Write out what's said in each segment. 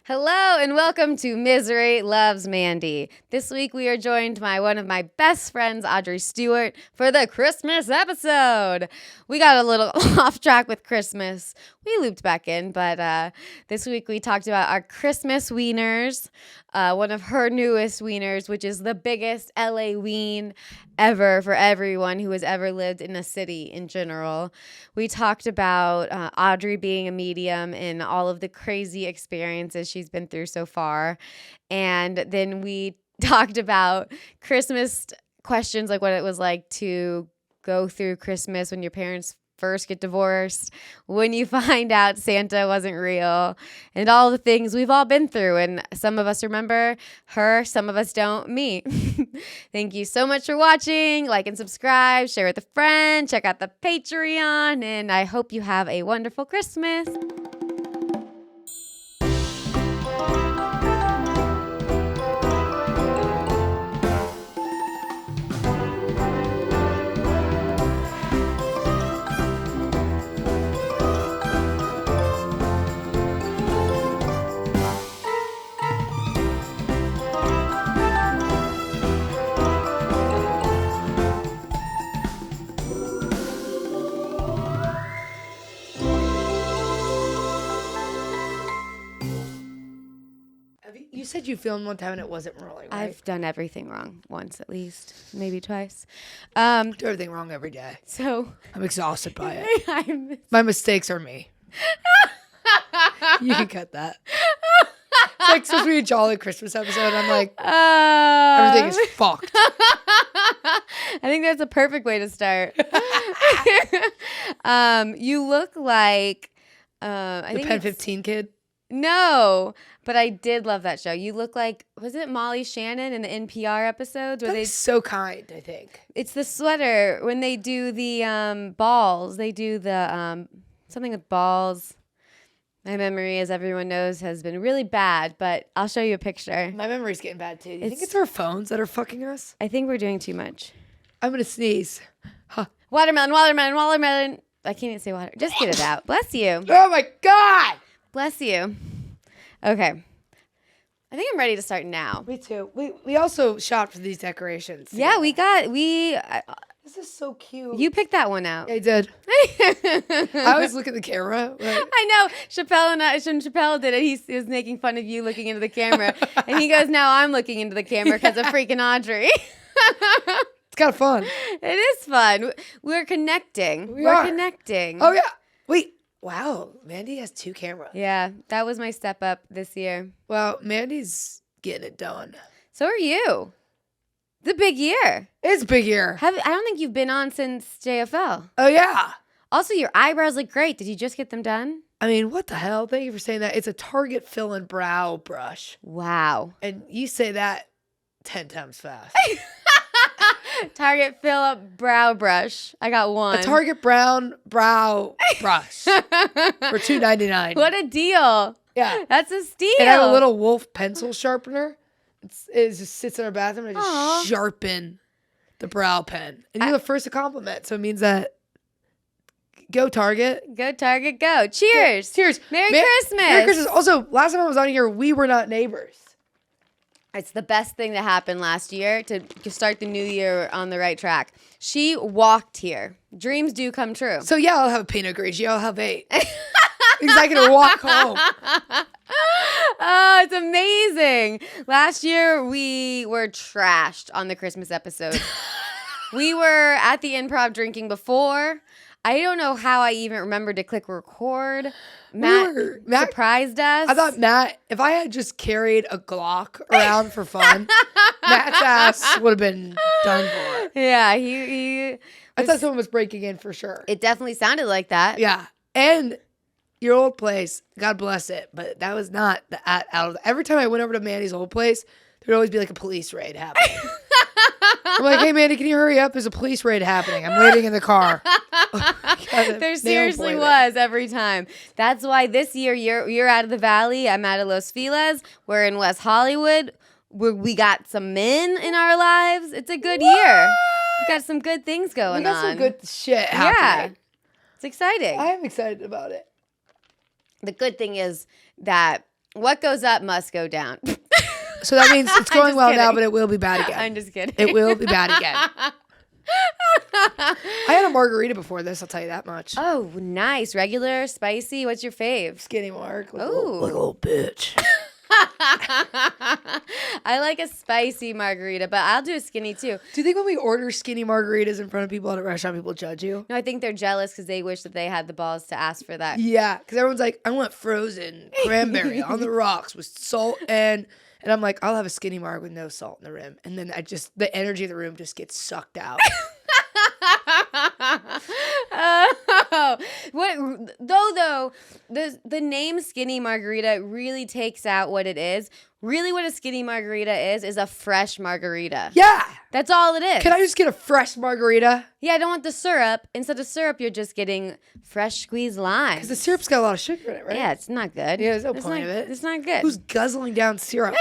Hello and welcome to Misery Loves Mandy. This week we are joined by one of my best friends, Audrey Stewart, for the Christmas episode. We got a little off track with Christmas. We looped back in, but this week we talked about our Christmas wieners, one of her newest wieners, which is the biggest LA ween ever for everyone who has ever lived in a city in general. We talked about Audrey being a medium and all of the crazy experiences she's been through so far. And then we talked about Christmas questions, like what it was like to go through Christmas when your parents first get divorced, when you find out Santa wasn't real, and all the things we've all been through. And some of us remember her, some of us don't, me. Thank you so much for watching. Like and subscribe, share with a friend, check out the Patreon, and I hope you have a wonderful Christmas. You said you filmed one time and it wasn't rolling, right? I've done everything wrong once at least, maybe twice. Do everything wrong every day. So I'm exhausted by it. My mistakes are me. You can cut that. It's like supposed to be a jolly Christmas episode. I'm like, everything is fucked. I think that's a perfect way to start. You look like I think Pen 15 kid. No, but I did love that show. You look like, was it Molly Shannon in the NPR episodes? Where That's so kind, I think. It's the sweater when they do the balls. They do the something with balls. My memory, as everyone knows, has been really bad, but I'll show you a picture. My memory's getting bad too. You think it's our phones that are fucking us? I think we're doing too much. I'm going to sneeze. Huh. Watermelon. I can't even say water. Just get it out. Bless you. Oh my God. Bless you. Okay. I think I'm ready to start now. Me too. We also shopped for these decorations. Yeah, together. This is so cute. You picked that one out. I did. I always look at the camera. Right? I know. Chappelle did it. He was making fun of you looking into the camera. And he goes, now I'm looking into the camera because of freaking Audrey. It's kind of fun. It is fun. We're connecting. We're connecting. Oh, yeah. Wait. Wow. Mandy has 2 cameras. Yeah. That was my step up this year. Well, Mandy's getting it done. So are you. It's a big year. It's a big year. I don't think you've been on since JFL. Oh, yeah. Also, your eyebrows look great. Did you just get them done? I mean, what the hell? Thank you for saying that. It's a Target fill-in brow brush. Wow. And you say that 10 times fast. Target fill-up brow brush. I got one. A Target brown brow brush for $2.99. What a deal. Yeah. That's a steal. And I have a little Wolf pencil sharpener. It just sits in our bathroom and I just Aww. sharpen the brow pen. And you're the first to compliment. So it means that go Target. Go Target, go. Cheers. Yeah. Cheers. Merry Christmas. Merry Christmas. Also, last time I was on here, we were not neighbors. It's the best thing that happened last year to start the new year on the right track. She walked here. Dreams do come true. So yeah, I'll have a Pinot Grigio. I'll have 8. Because I can walk home. Oh, it's amazing. Last year, we were trashed on the Christmas episode. We were at the improv drinking before. I don't know how I even remembered to click record. Matt surprised us. I thought Matt, if I had just carried a Glock around for fun, Matt's ass would have been done for. Yeah, I thought someone was breaking in for sure. It definitely sounded like that. Yeah. And your old place, God bless it, but that was not out of every time I went over to Mandy's old place, there'd always be like a police raid happening. I'm like, hey, Mandy, can you hurry up? There's a police raid happening. I'm waiting in the car. There seriously was every time. That's why this year you're out of the Valley. I'm out of Los Feliz. We're in West Hollywood. We got some men in our lives. It's a good year. We got some good things going on. We got some good shit happening. Yeah. It's exciting. I am excited about it. The good thing is that What goes up must go down. So that means it's going just well kidding. now, but it will be bad again. I'm just kidding. It will be bad again. I had a margarita before this, I'll tell you that much. Oh, nice. Regular, spicy. What's your fave? Skinny Mark. Like Ooh. a little bitch. I like a spicy margarita, but I'll do a skinny too. Do you think when we order skinny margaritas in front of people at a restaurant, people judge you? No, I think they're jealous because they wish that they had the balls to ask for that. Yeah, because everyone's like, I want frozen cranberry on the rocks with salt and I'm like, I'll have a skinny marg with no salt in the rim. And then the energy of the room just gets sucked out. Oh, what though the name skinny margarita really takes out what it is. Really what a skinny margarita is a fresh margarita. Yeah. That's all it is. Can I just get a fresh margarita? Yeah, I don't want the syrup. Instead of syrup, you're just getting fresh squeezed lime. Because the syrup's got a lot of sugar in it, right? Yeah, it's not good. Yeah, there's no point of it. It's not good. Who's guzzling down syrup?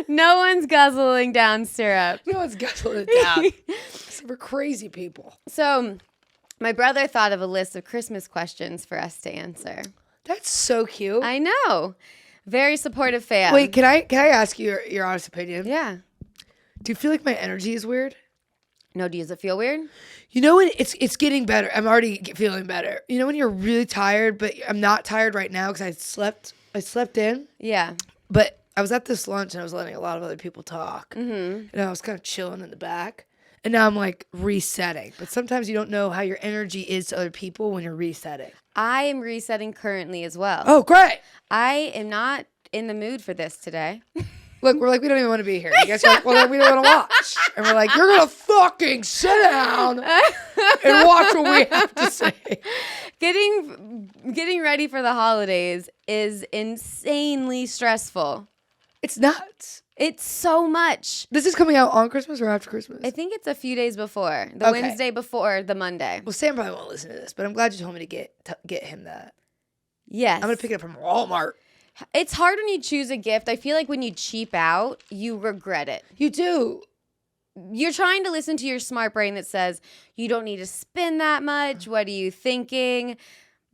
No one's guzzling down syrup. No one's guzzling it down. Except for crazy people. So, my brother thought of a list of Christmas questions for us to answer. That's so cute. I know. Very supportive fan. Wait, can I ask you your honest opinion? Yeah. Do you feel like my energy is weird? No, does it feel weird? You know when it's getting better. I'm already feeling better. You know when you're really tired, but I'm not tired right now because I slept in. Yeah. But I was at this lunch and I was letting a lot of other people talk. Mm-hmm. And I was kind of chilling in the back. And now I'm like resetting. But sometimes you don't know how your energy is to other people when you're resetting. I am resetting currently as well. Oh, great. I am not in the mood for this today. Look, we're like, we don't even want to be here. You guys are like, well, then we don't want to watch. And we're like, you're going to fucking sit down and watch what we have to say. Getting ready for the holidays is insanely stressful. It's nuts. It's so much. This is coming out on Christmas or after Christmas? I think it's a few days before. The Okay. Wednesday before the Monday. Well, Sam probably won't listen to this, but I'm glad you told me to get him that. Yes. I'm going to pick it up from Walmart. It's hard when you choose a gift. I feel like when you cheap out, you regret it. You do. You're trying to listen to your smart brain that says, you don't need to spend that much. What are you thinking?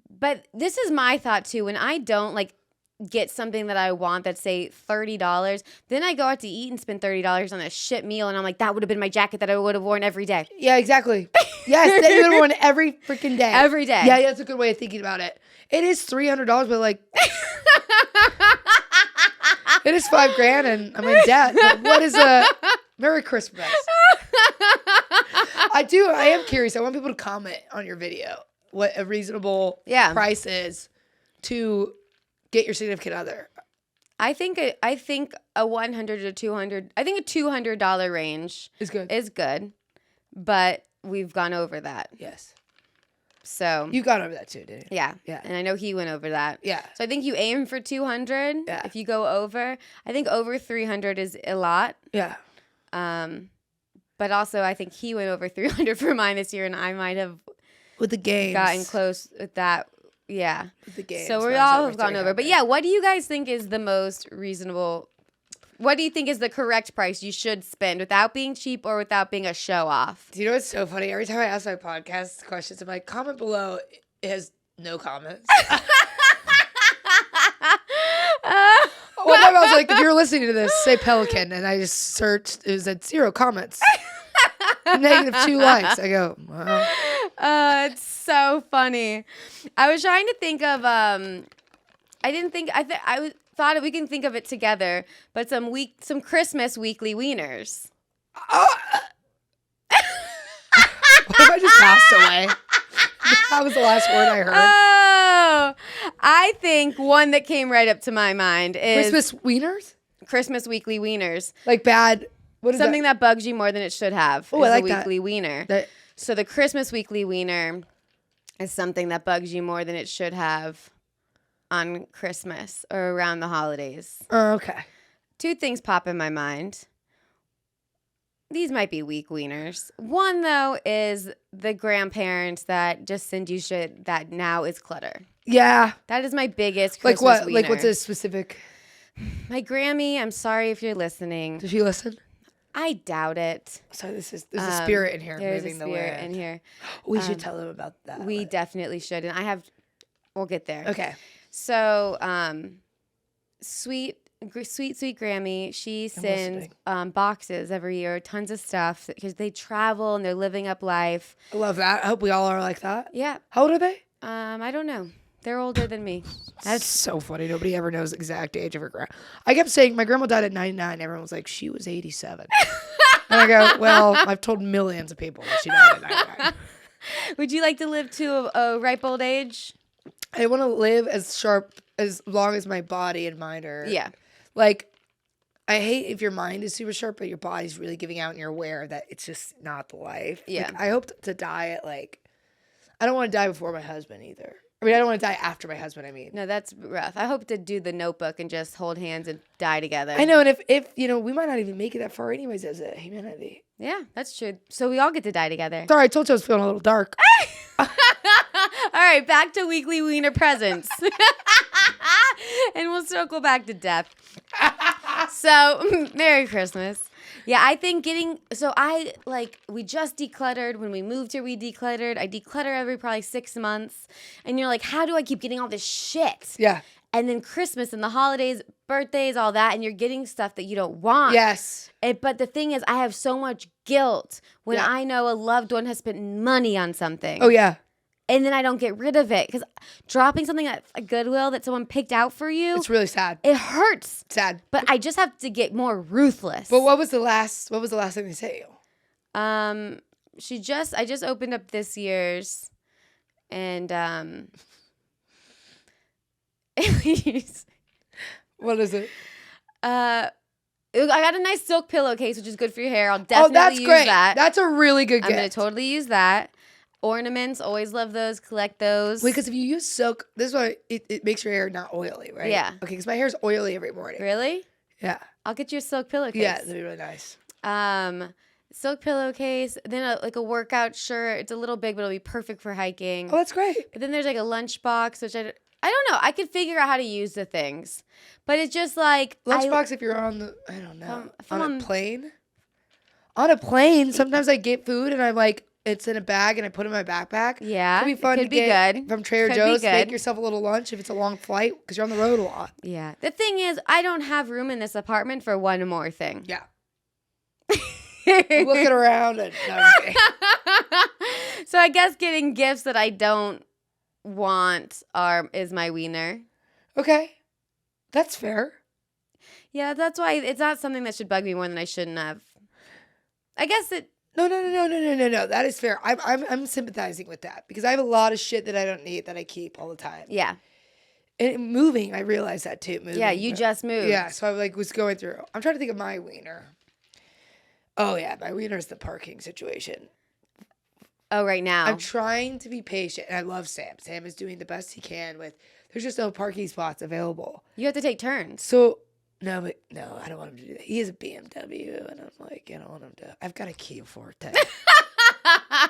But this is my thought too. When I don't get something that I want that's say $30, then I go out to eat and spend $30 on a shit meal and I'm like, that would have been my jacket that I would have worn every day. Yeah, exactly. Yes, that you would have worn every freaking day. Every day. Yeah, that's a good way of thinking about it. It is $300, but like, it is $5,000 and I'm in debt. But what is a Merry Christmas? I am curious. I want people to comment on your video what a reasonable price is to get your significant other. I think a $100 to $200. I think a $200 range is good. But we've gone over that. Yes. So you got over that too, didn't you? Yeah. Yeah. And I know he went over that. Yeah. So I think you aim for 200. Yeah. If you go over, I think over 300 is a lot. Yeah. But also I think he went over 300 for mine this year, and I might have with the games gotten close with that. Yeah. With the games. So we all have gone over. But yeah, what do you guys think is the most reasonable? What do you think is the correct price you should spend without being cheap or without being a show off? Do you know what's so funny? Every time I ask my podcast questions, I'm like, comment below. It has no comments. One time I was like, if you're listening to this, say Pelican. And I just searched. It was at 0 comments. -2 likes. I go, wow. It's so funny. I was trying to think of, thought we can think of it together, but some Christmas weekly wieners. What if I just passed away? That was the last word I heard. Oh, I think one that came right up to my mind is Christmas wieners? Christmas weekly wieners. Like bad. What is something that bugs you more than it should have. Oh, I like a weekly wiener. So the Christmas weekly wiener is something that bugs you more than it should have on Christmas or around the holidays. Oh, okay. 2 things pop in my mind. These might be weak wieners. One, though, is the grandparents that just send you shit that now is clutter. Yeah. That is my biggest Like Christmas what? wiener. Like what's a specific? My Grammy, I'm sorry if you're listening. Does she listen? I doubt it. Sorry, there's a spirit in here. There's moving a spirit the in here. We should tell them about that. We definitely should. And we'll get there. Okay. So, sweet Grammy, she sends boxes every year, tons of stuff because they travel and they're living up life. I love that. I hope we all are like that. Yeah. How old are they? I don't know. They're older than me. That's so funny. Nobody ever knows the exact age of her grandma. I kept saying my grandma died at 99. Everyone was like, she was 87. And I go, well, I've told millions of people that she died at 99. Would you like to live to a ripe old age? I want to live as long as my body and mind are. Yeah. Like, I hate if your mind is super sharp, but your body's really giving out and you're aware that it's just not the life. Yeah. Like, I hope to die at I don't want to die before my husband either. I mean, I don't want to die after my husband, I mean. No, that's rough. I hope to do the Notebook and just hold hands and die together. I know, and if we might not even make it that far anyways as a humanity. Yeah, that's true. So we all get to die together. Sorry, I told you I was feeling a little dark. All right, back to weekly wiener presents. And we'll circle back to death. So, Merry Christmas. Yeah, I think we just decluttered. When we moved here, we decluttered. I declutter every probably 6 months. And you're like, how do I keep getting all this shit? Yeah. And then Christmas and the holidays, birthdays, all that, and you're getting stuff that you don't want. Yes. But the thing is, I have so much guilt when I know a loved one has spent money on something. Oh, yeah. And then I don't get rid of it. Because dropping something at a Goodwill that someone picked out for you. It's really sad. It hurts. Sad. But I just have to get more ruthless. But what was the last thing they sent you? I just opened up this year's. And What is it? I got a nice silk pillowcase, which is good for your hair. I'll definitely that's use great. that. That's a really good gift. I'm going to totally use that. Ornaments, always love those, collect those. Wait, because if you use silk, this is why it makes your hair not oily, right? Yeah. Okay, because my hair's oily every morning. Really? Yeah. I'll get you a silk pillowcase. Yeah, that'd be really nice. Silk pillowcase, then a workout shirt. It's a little big, but it'll be perfect for hiking. Oh, that's great. But then there's like a lunchbox, which I don't know. I could figure out how to use the things. But it's just like... Lunchbox if you're on the... I don't know. If I'm on a plane? On a plane, sometimes I get food and I'm like... It's in a bag and I put it in my backpack. Yeah, could be fun. Could be good from Trader Joe's. Make yourself a little lunch if it's a long flight because you're on the road a lot. Yeah. The thing is, I don't have room in this apartment for one more thing. Yeah. Looking around and no, I'm kidding. So I guess getting gifts that I don't want is my wiener. Okay, that's fair. Yeah, that's why it's not something that should bug me more than I shouldn't have. I guess it. No. That is fair. I'm sympathizing with that because I have a lot of shit that I don't need that I keep all the time. Yeah. And moving, I realized that too. Moving, yeah, you just moved. Yeah, so I was going through. I'm trying to think of my wiener. Oh yeah, my wiener is the parking situation. Oh, right now. I'm trying to be patient, and I love Sam. Sam is doing the best he can with. There's just no parking spots available. You have to take turns. So. No, I don't want him to do that. He has a BMW, and I'm like, I don't want him to. I've got a Kia Forte.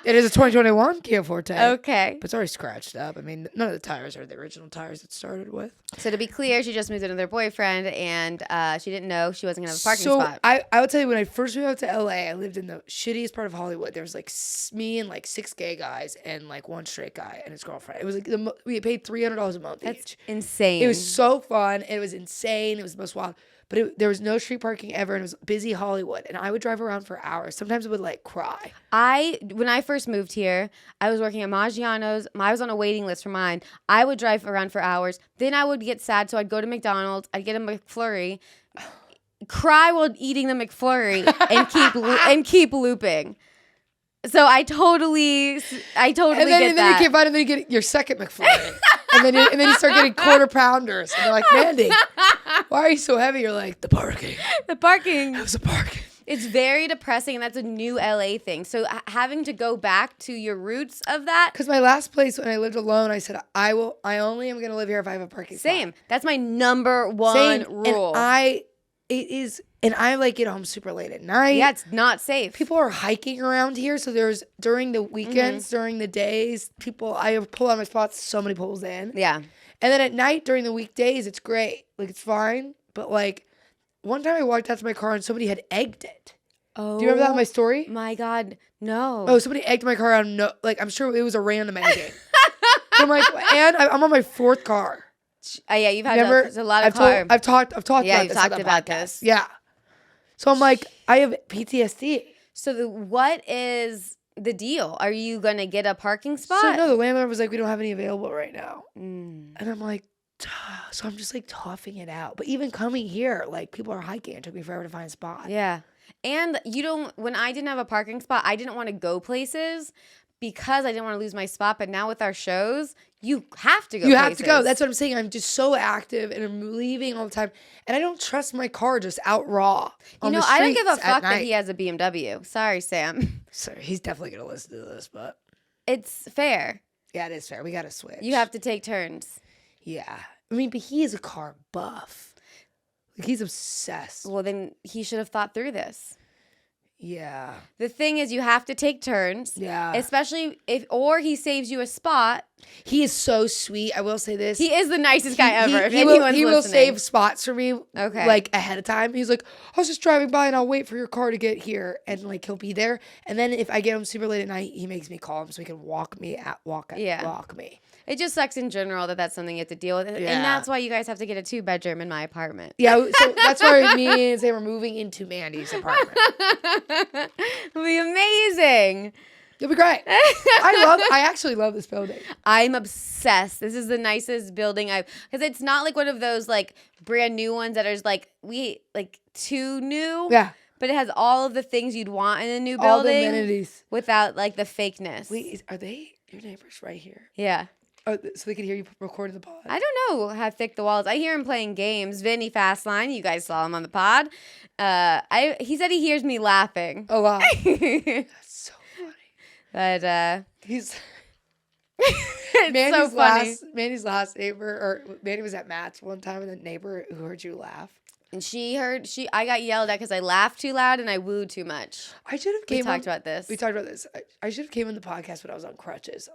It is a 2021 Kia Forte. Okay. But it's already scratched up. I mean, none of the tires are the original tires it started with. So to be clear, she just moved in with her boyfriend, and she didn't know she wasn't going to have a parking spot. I would tell you, when I first moved out to LA, I lived in the shittiest part of Hollywood. There was like me and like 6 gay guys and like 1 straight guy and his girlfriend. It was like we paid $300 a month That's each. insane. It was so fun. It was insane. It was the most wild. But there was no street parking ever, and it was busy Hollywood. And I would drive around for hours. Sometimes I would like cry. When I first moved here, I was working at Maggiano's. I was on a waiting list for mine. I would drive around for hours. Then I would get sad, so I'd go to McDonald's. I'd get a McFlurry, cry while eating the McFlurry, and keep looping. So I totally get that. And then you keep on, and then you get your second McFlurry. and then you start getting quarter pounders. And they're like, Mandy, why are you so heavy? You're like, the parking. The parking. It was the parking. It's very depressing, and that's a new LA thing. So having to go back to your roots of that. Because my last place when I lived alone, I said, I only am going to live here if I have a parking spot. Same. That's my number one rule. And I like get home super late at night. Yeah, it's not safe. People are hiking around here. So during the weekends, during the days, I pull out my spots, so many pulls in. Yeah. And then at night during the weekdays, it's great. Like, it's fine. But like, one time I walked out to my car and somebody had egged it. Oh. Do you remember that in my story? My God, no. Oh, somebody egged my car out. I'm sure it was a random egging. I'm like, and I'm on my 4th car. Yeah, you've had Remember, a lot of I've talked Yeah, about you've this on talked the about podcast. this. Yeah. So I'm like, I have PTSD. So what is the deal? Are you going to get a parking spot? So no, the landlord was like, we don't have any available right now. Mm. And I'm like, so I'm just like toughing it out. But even coming here, like people are hiking. It took me forever to find a spot. Yeah. And when I didn't have a parking spot, I didn't want to go places because I didn't want to lose my spot. But now with our shows, you have to go You places. have to go. That's what I'm saying. I'm just so active and I'm leaving all the time. And I don't trust my car just out raw. I don't give a fuck that he has a BMW. Sorry, Sam. Sorry, he's definitely going to listen to this, but. It's fair. Yeah, it is fair. We got to switch. You have to take turns. Yeah. I mean, but he is a car buff. Like, he's obsessed. Well, then he should have thought through this. Yeah. The thing is, you have to take turns. Yeah. Especially or he saves you a spot. He is so sweet. I will say this. He is the nicest guy ever. He will save spots for me. Okay. Like ahead of time. He's like, I was just driving by and I'll wait for your car to get here. And like he'll be there. And then if I get home super late at night, he makes me call him so he can walk me. It just sucks in general that that's something you have to deal with. Yeah. And that's why you guys have to get a 2-bedroom in my apartment. Yeah, so that's why me and Sam are moving into Mandy's apartment. It'll be amazing. It'll be great. I actually love this building. I'm obsessed. This is the nicest building because it's not like one of those like brand new ones that is like too new. Yeah. But it has all of the things you'd want in a new building. All the amenities. Without like the fakeness. Wait, are they your neighbors right here? Yeah. Oh, so they can hear you recording the pod? I don't know how thick the walls. I hear him playing games. Vinny Fastline, you guys saw him on the pod. He said he hears me laughing. A lot. That's so funny. But he's it's Mandy's so funny. Mandy's last neighbor, or Mandy was at Matt's one time, and the neighbor who heard you laugh. And I got yelled at because I laughed too loud and I wooed too much. I should have We talked about this. I should have came on the podcast when I was on crutches.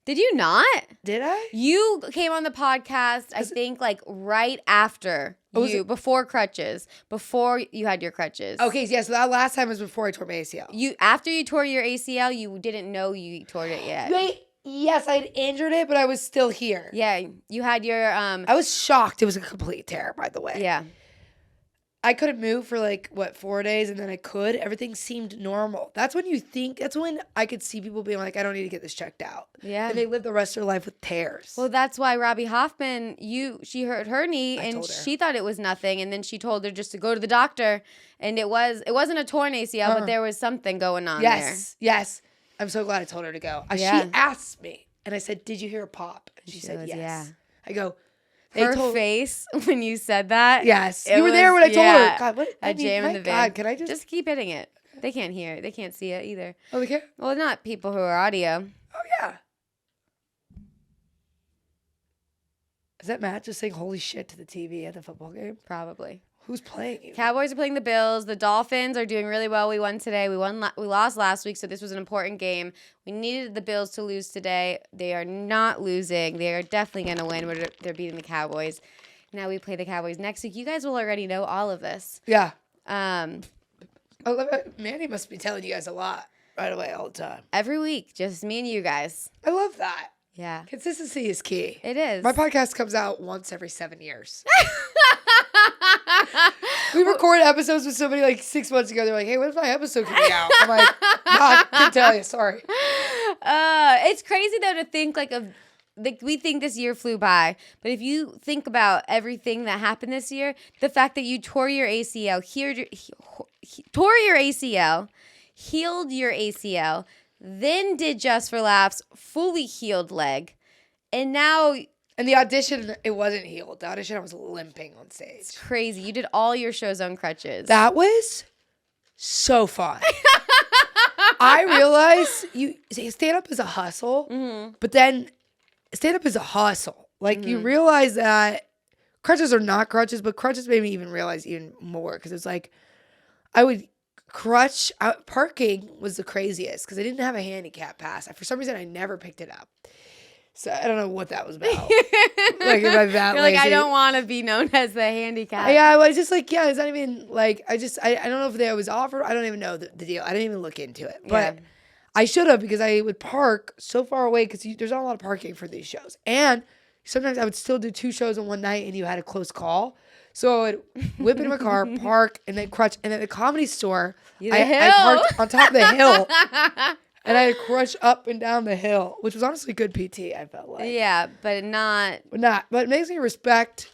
Did you not? Did I? You came on the podcast, I think, like right after before crutches, before you had your crutches. Okay, yeah, so that last time was before I tore my ACL. After you tore your ACL, you didn't know you tore it yet. Wait, yes, I had injured it, but I was still here. Yeah, you had your I was shocked. It was a complete tear, by the way. Yeah. I couldn't move for 4 days, and then I could. Everything seemed normal. That's when I could see people being like, I don't need to get this checked out. Yeah. And they live the rest of their life with tears. Well, that's why Robbie Hoffman, she hurt her knee and she thought it was nothing. And then she told her just to go to the doctor. And it wasn't a torn ACL, but there was something going on there. Yes. I'm so glad I told her to go. Yeah. She asked me, and I said, did you hear a pop? And she said, yes. Yeah. I go, her face when you said that. Yes. You were there when I told her. God, what? A jam in the vein. God, can I just keep hitting it? They can't hear it. They can't see it either. Oh, they can't? Well, not people who are audio. Oh, yeah. Is that Matt just saying holy shit to the TV at the football game? Probably. Who's playing? Cowboys are playing the Bills. The Dolphins are doing really well. We won today. We lost last week, so this was an important game. We needed the Bills to lose today. They are not losing. They are definitely going to win. They're beating the Cowboys. Now we play the Cowboys next week. You guys will already know all of this. Yeah. Mandy must be telling you guys a lot right away all the time. Every week, just me and you guys. I love that. Yeah. Consistency is key. It is. My podcast comes out once every 7 years. We recorded episodes with somebody 6 months ago. They're like, hey, when's my episode coming out? I'm like, no, I can't tell you. Sorry. It's crazy, though, to think we think this year flew by, but if you think about everything that happened this year, the fact that you tore your ACL, healed your ACL, then did Just for Laughs, fully healed leg, and now... And the audition, it wasn't healed. The audition, I was limping on stage. It's crazy. You did all your shows on crutches. That was so fun. I realized stand-up is a hustle, but then stand-up is a hustle. You realize that crutches are not crutches, but crutches made me even realize even more because it's I would parking was the craziest because I didn't have a handicap pass. For some reason, I never picked it up. So I don't know what that was about. Am I that You're lazy? I don't want to be known as the handicap. Yeah, well, it's just it's not even I don't know if they was offered. I don't even know the deal. I didn't even look into it. But I should have because I would park so far away because there's not a lot of parking for these shows. And sometimes I would still do 2 shows in one night and you had a close call. So I would whip into my car, park, and then crutch. And at the Comedy Store, I parked on top of the hill. And I had to crutch up and down the hill, which was honestly good PT, I felt like. Yeah, but not. But it makes me respect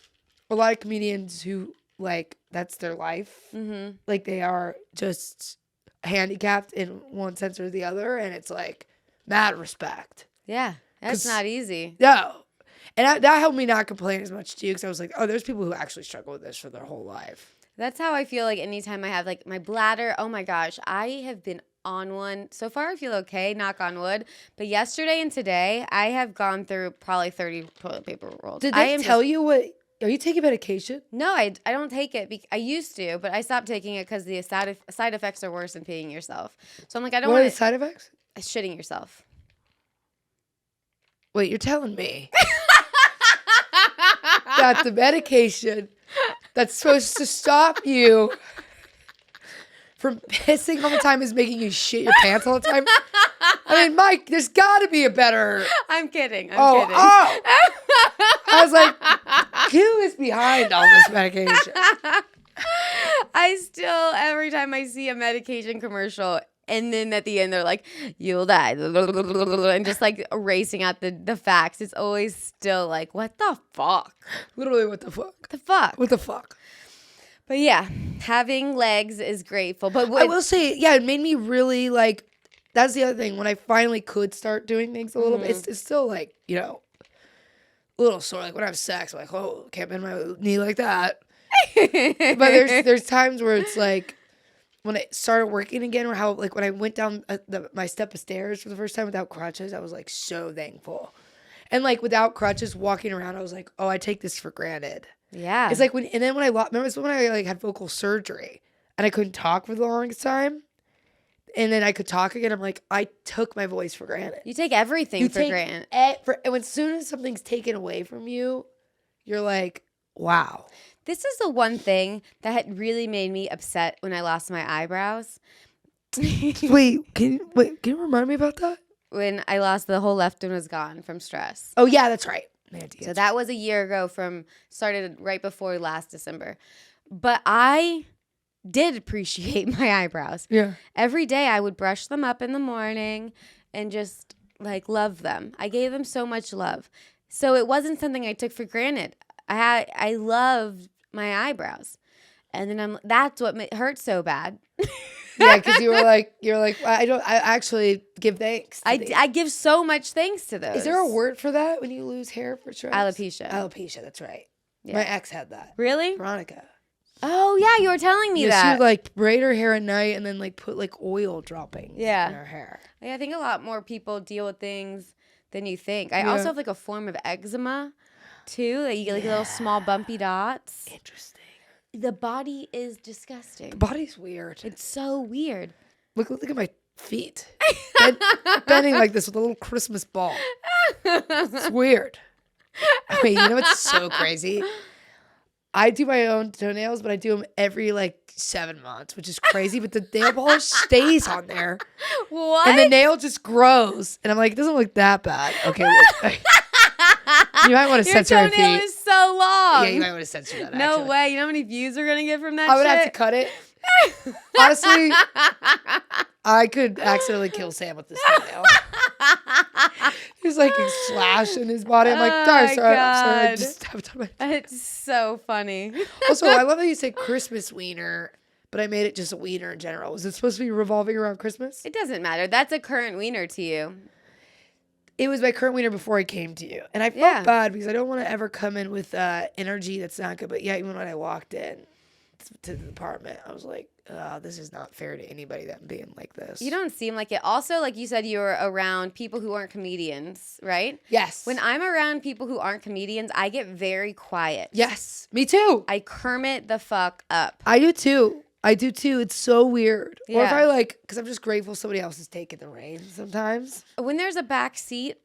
a lot of comedians who, like, that's their life. Mm-hmm. Like, they are just handicapped in one sense or the other. And it's like, mad respect. Yeah, that's not easy. No. And that helped me not complain as much too, because I was like, oh, there's people who actually struggle with this for their whole life. That's how I feel like anytime I have like my bladder. Oh my gosh, I have been on one. So far, I feel okay, knock on wood. But yesterday and today, I have gone through probably 30 toilet paper rolls. Did they tell you what? Are you taking medication? No, I don't take it. I used to, but I stopped taking it because the side effects are worse than peeing yourself. So I'm like, I don't want What are the side effects? Shitting yourself. Wait, you're telling me that the medication that's supposed to stop you from pissing all the time is making you shit your pants all the time? I mean, Mike, there's got to be a better... I'm kidding. I'm kidding. Oh. I was like, who is behind all this medication? I still, every time I see a medication commercial, and then at the end they're like, you'll die, and just like erasing out the facts, it's always still like, what the fuck? Literally, what the fuck? The fuck? What the fuck? But yeah, having legs is grateful. But I will say, yeah, it made me really like, that's the other thing. When I finally could start doing things a little bit, it's still like, you know, a little sore. Like when I have sex, I'm like, oh, can't bend my knee like that. But there's times where it's like, when I started working again, or how like when I went down my step of stairs for the first time without crutches, I was like so thankful. And like without crutches, walking around, I was like, oh, I take this for granted. Yeah. It's like when I remember it's when I like had vocal surgery and I couldn't talk for the longest time. And then I could talk again. I'm like, I took my voice for granted. You take everything for granted. And as soon as something's taken away from you, you're like, wow. This is the one thing that had really made me upset when I lost my eyebrows. Wait, can you remind me about that? When I lost, the whole left one was gone from stress. Oh yeah, that's right. So that was a year ago, started right before last December. But I did appreciate my eyebrows. Yeah. Every day I would brush them up in the morning and just like love them. I gave them so much love. So it wasn't something I took for granted. I loved my eyebrows. And then that's what hurt so bad. Yeah, because you're like, I actually give thanks. I give so much thanks to those. Is there a word for that when you lose hair for stress? Alopecia. Alopecia, that's right. Yeah. My ex had that. Really? Veronica. Oh yeah, you were telling me that. She would like braid her hair at night and then like put like oil droppings in her hair. I think a lot more people deal with things than you think. I also have like a form of eczema too. That you get like little small bumpy dots. Interesting. The body is disgusting. The body's weird. It's so weird. Look at my feet. Bending like this with a little Christmas ball. It's weird. I mean, you know what's so crazy? I do my own toenails, but I do them every like 7 months, which is crazy. But the nail polish stays on there. What? And the nail just grows. And I'm like, it doesn't look that bad. Okay. You might want to censor my feet. Your toenail is so long. Yeah, you might want to censor that. No actually. way. You know how many views we're gonna get from that? I would have to cut it. Honestly, I could accidentally kill Sam with this toenail. He's like slashing his body. I'm like, I'm sorry. I just have done my. It's so funny. Also, I love how you say Christmas wiener, but I made it just a wiener in general. Was it supposed to be revolving around Christmas? It doesn't matter. That's a current wiener to you. It was my current wiener before I came to you. And I felt bad because I don't want to ever come in with energy that's not good. But yeah, even when I walked in to the apartment, I was like, this is not fair to anybody that I'm being like this. You don't seem like it. Also, like you said, you were around people who aren't comedians, right? Yes. When I'm around people who aren't comedians, I get very quiet. Yes. Me too. I Kermit the fuck up. I do too. It's so weird. Yeah. Or if I because I'm just grateful somebody else is taking the reins sometimes. When there's a back seat,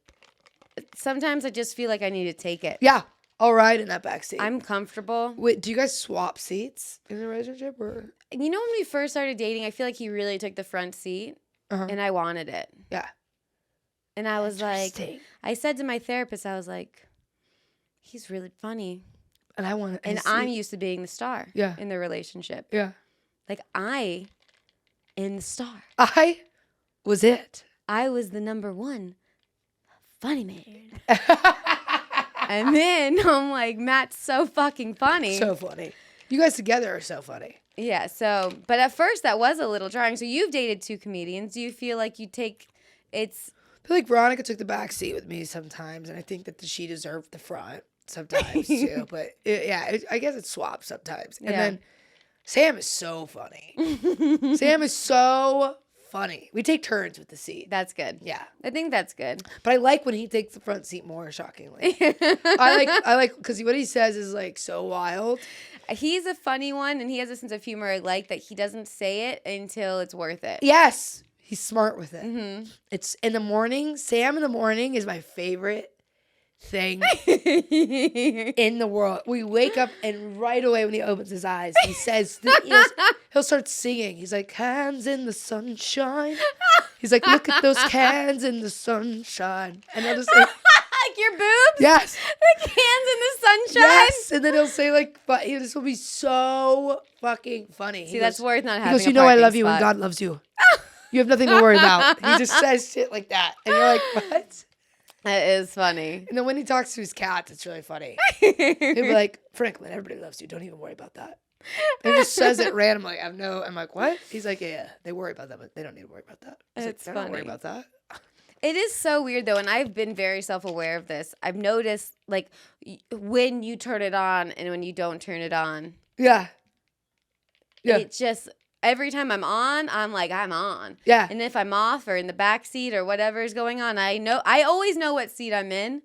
sometimes I just feel like I need to take it. Yeah. I'll ride in that back seat. I'm comfortable. Wait, do you guys swap seats in a relationship or? You know, when we first started dating, I feel like he really took the front seat and I wanted it. Yeah. And I was like, I said to my therapist, I was like, he's really funny. And I want to. And I'm used to being the star in the relationship. Yeah. Like, I am the star. I was it. I was the number one funny man. And then I'm like, Matt's so fucking funny. So funny. You guys together are so funny. Yeah, so, but at first that was a little jarring. So you've dated 2 comedians. Do you feel like I feel like Veronica took the back seat with me sometimes, and I think that she deserved the front sometimes too. But I guess it's swapped sometimes. And then Sam is so funny. Sam is so funny. We take turns with the seat. That's good. Yeah, I think that's good. but I like when he takes the front seat more. Shockingly, I like because what he says is like so wild. He's a funny one, and he has a sense of humor. I like that he doesn't say it until it's worth it. Yes, he's smart with it. Mm-hmm. It's in the morning. Sam in the morning is my favorite thing in the world. We wake up and right away when he opens his eyes, he says, he'll start singing. He's like, hands in the sunshine. He's like, look at those cans in the sunshine. And I'll just like, like your boobs? yes. The cans in the sunshine? Yes. And then he'll say like, this will be so fucking funny. See, that's worth not having He goes, you know I love you and God loves you. You have nothing to worry about. He just says shit like that. And you're like, what? That is funny. And then when he talks to his cats, it's really funny. He'll be like, Franklin, everybody loves you. Don't even worry about that. And he just says it randomly. I'm like, what? He's like, yeah, they worry about that, but they don't need to worry about that. It's like, funny. Don't worry about that. It is so weird, though, and I've been very self-aware of this. I've noticed, like, when you turn it on and when you don't turn it on. Yeah. Yeah. It just, every time I'm on, I'm like, I'm on. Yeah. And if I'm off or in the back seat or whatever is going on, I always know what seat I'm in.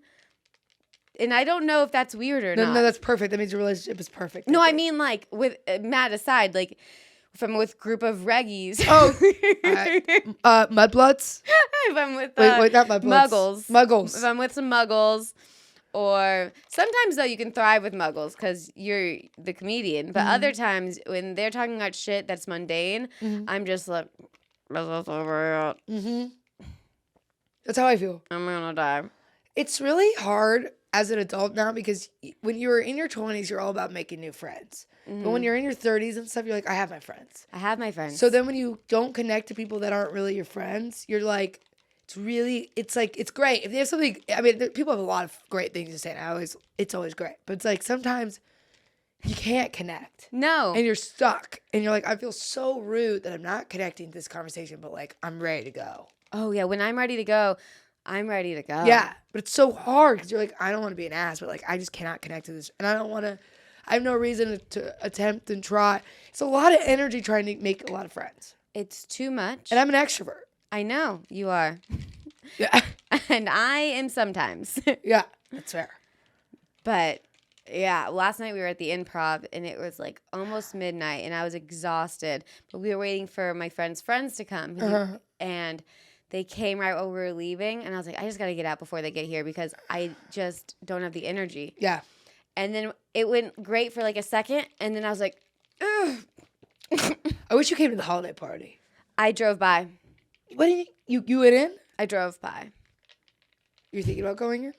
And I don't know if that's weird or not. No, that's perfect. That means your relationship is perfect. No, I mean, like, with Matt aside, like, if I'm with group of reggies. Oh, mudbloods? If I'm with wait, not mudbloods. Muggles. If I'm with some muggles. Or sometimes, though, you can thrive with muggles because you're the comedian. But other times, when they're talking about shit that's mundane, I'm just like, that's how I feel. I'm going to die. It's really hard as an adult now because when you were in your 20s, you're all about making new friends. But when you're in your 30s and stuff, you're like, I have my friends. I have my friends. So then when you don't connect to people that aren't really your friends, you're like, it's like, it's great. If they have something, I mean, people have a lot of great things to say, and it's always great. But it's like sometimes you can't connect. No. And you're stuck. And you're like, I feel so rude that I'm not connecting to this conversation, but like, I'm ready to go. Oh, yeah. When I'm ready to go, I'm ready to go. Yeah. But it's so hard because you're like, I don't want to be an ass, but like, I just cannot connect to this. And I have no reason to attempt and try. It's a lot of energy trying to make a lot of friends. It's too much. And I'm an extrovert. I know. You are. Yeah. And I am sometimes. Yeah. That's fair. But, yeah, last night we were at the improv, and it was, like, almost midnight, and I was exhausted. But we were waiting for my friends' friends to come. And they came right while we were leaving, and I was like, I just got to get out before they get here because I just don't have the energy. Yeah. And then it went great for like a second, and then I was like, ugh. I wish you came to the holiday party. I drove by. What did you went in? I drove by. You're thinking about going in?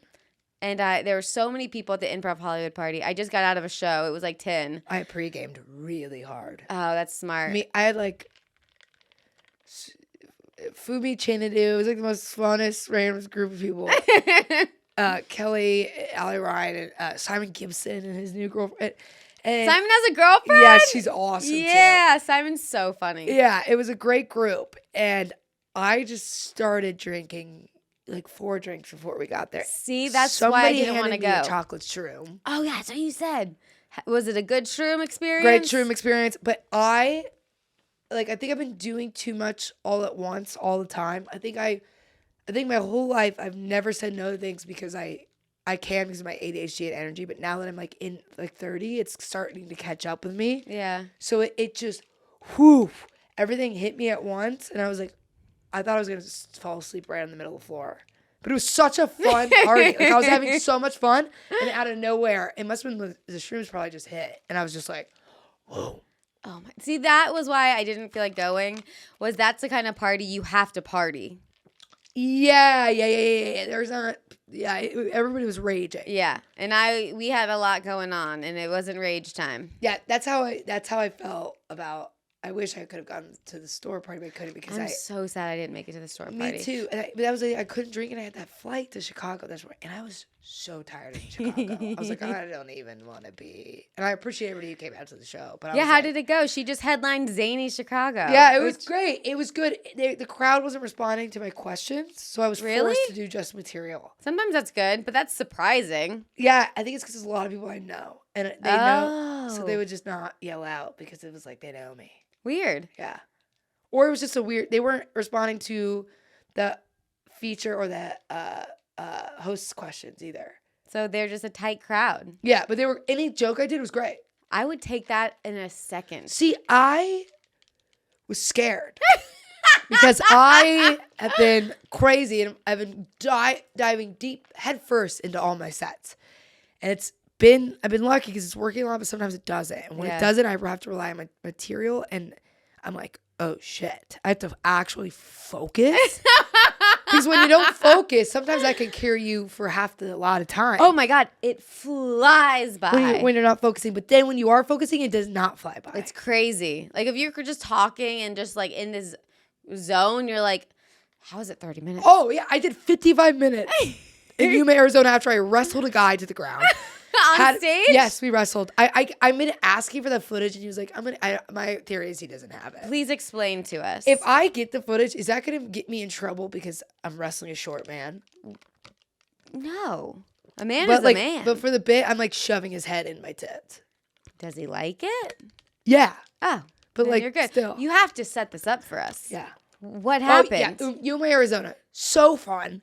And there were so many people at the Improv Hollywood party. I just got out of a show. It was like 10. I pre-gamed really hard. Oh, that's smart. I had like Fumi Chinadu. It was like the most funnest, random group of people. Kelly, Allie Ryan, and Simon Gibson and his new girlfriend. And Simon has a girlfriend? Yeah, she's awesome Yeah, Simon's so funny. Yeah, it was a great group. And I just started drinking like 4 drinks before we got there. See, that's why I didn't want to go. Somebody handed me a chocolate shroom. Oh, yeah, that's what you said. Was it a good shroom experience? Great shroom experience. But I think I've been doing too much all at once, all the time. I think my whole life I've never said no to things because I can because of my ADHD and energy. But now that I'm like in like 30, it's starting to catch up with me. Yeah. So it just, whoo, everything hit me at once. And I was like, I thought I was going to fall asleep right on the middle of the floor. But it was such a fun party. Like I was having so much fun. And out of nowhere, it must have been the shrooms probably just hit. And I was just like, whoa. Oh my! See, that was why I didn't feel like going. That's the kind of party you have to party. Yeah. There's not. Yeah, everybody was raging. Yeah, and we had a lot going on, and it wasn't rage time. Yeah, that's how I felt about. I wish I could have gone to the store party, but I couldn't because I'm so sad I didn't make it to the store party. Me too. And but that was I couldn't drink, and I had that flight to Chicago. And I was so tired of Chicago. I was like, I don't even want to be. And I appreciate everybody who came out to the show. But how did it go? She just headlined Zany Chicago. Yeah, it was great. It was good. The crowd wasn't responding to my questions, so I was forced to do just material. Sometimes that's good, but that's surprising. Yeah, I think it's because there's a lot of people I know, and they know, so they would just not yell out because it was like they know me. Weird. Yeah. Or it was just they weren't responding to the feature or the host's questions either. So they're just a tight crowd. Yeah, but any joke I did was great. I would take that in a second. See, I was scared because I have been crazy and I've been diving deep headfirst into all my sets. And I've been lucky because it's working a lot, but sometimes it doesn't. And when it doesn't, I have to rely on my material. And I'm like, oh, shit. I have to actually focus. Because when you don't focus, sometimes that can carry you for a lot of time. Oh, my God. It flies by. When you're not focusing. But then when you are focusing, it does not fly by. It's crazy. Like, if you're just talking and just, like, in this zone, you're like, how is it 30 minutes? Oh, yeah. I did 55 minutes in Yuma, Arizona after I wrestled a guy to the ground. On stage? Yes, we wrestled. I'm gonna ask you for the footage, and he was like, my theory is he doesn't have it. Please explain to us. If I get the footage, is that gonna get me in trouble because I'm wrestling a short man? No. A man is a man. But for the bit, I'm like shoving his head in my tits. Does he like it? Yeah. Oh. But like, you're good. Still. You have to set this up for us. Yeah. What happened? Oh, yeah. Yuma, Arizona. So fun.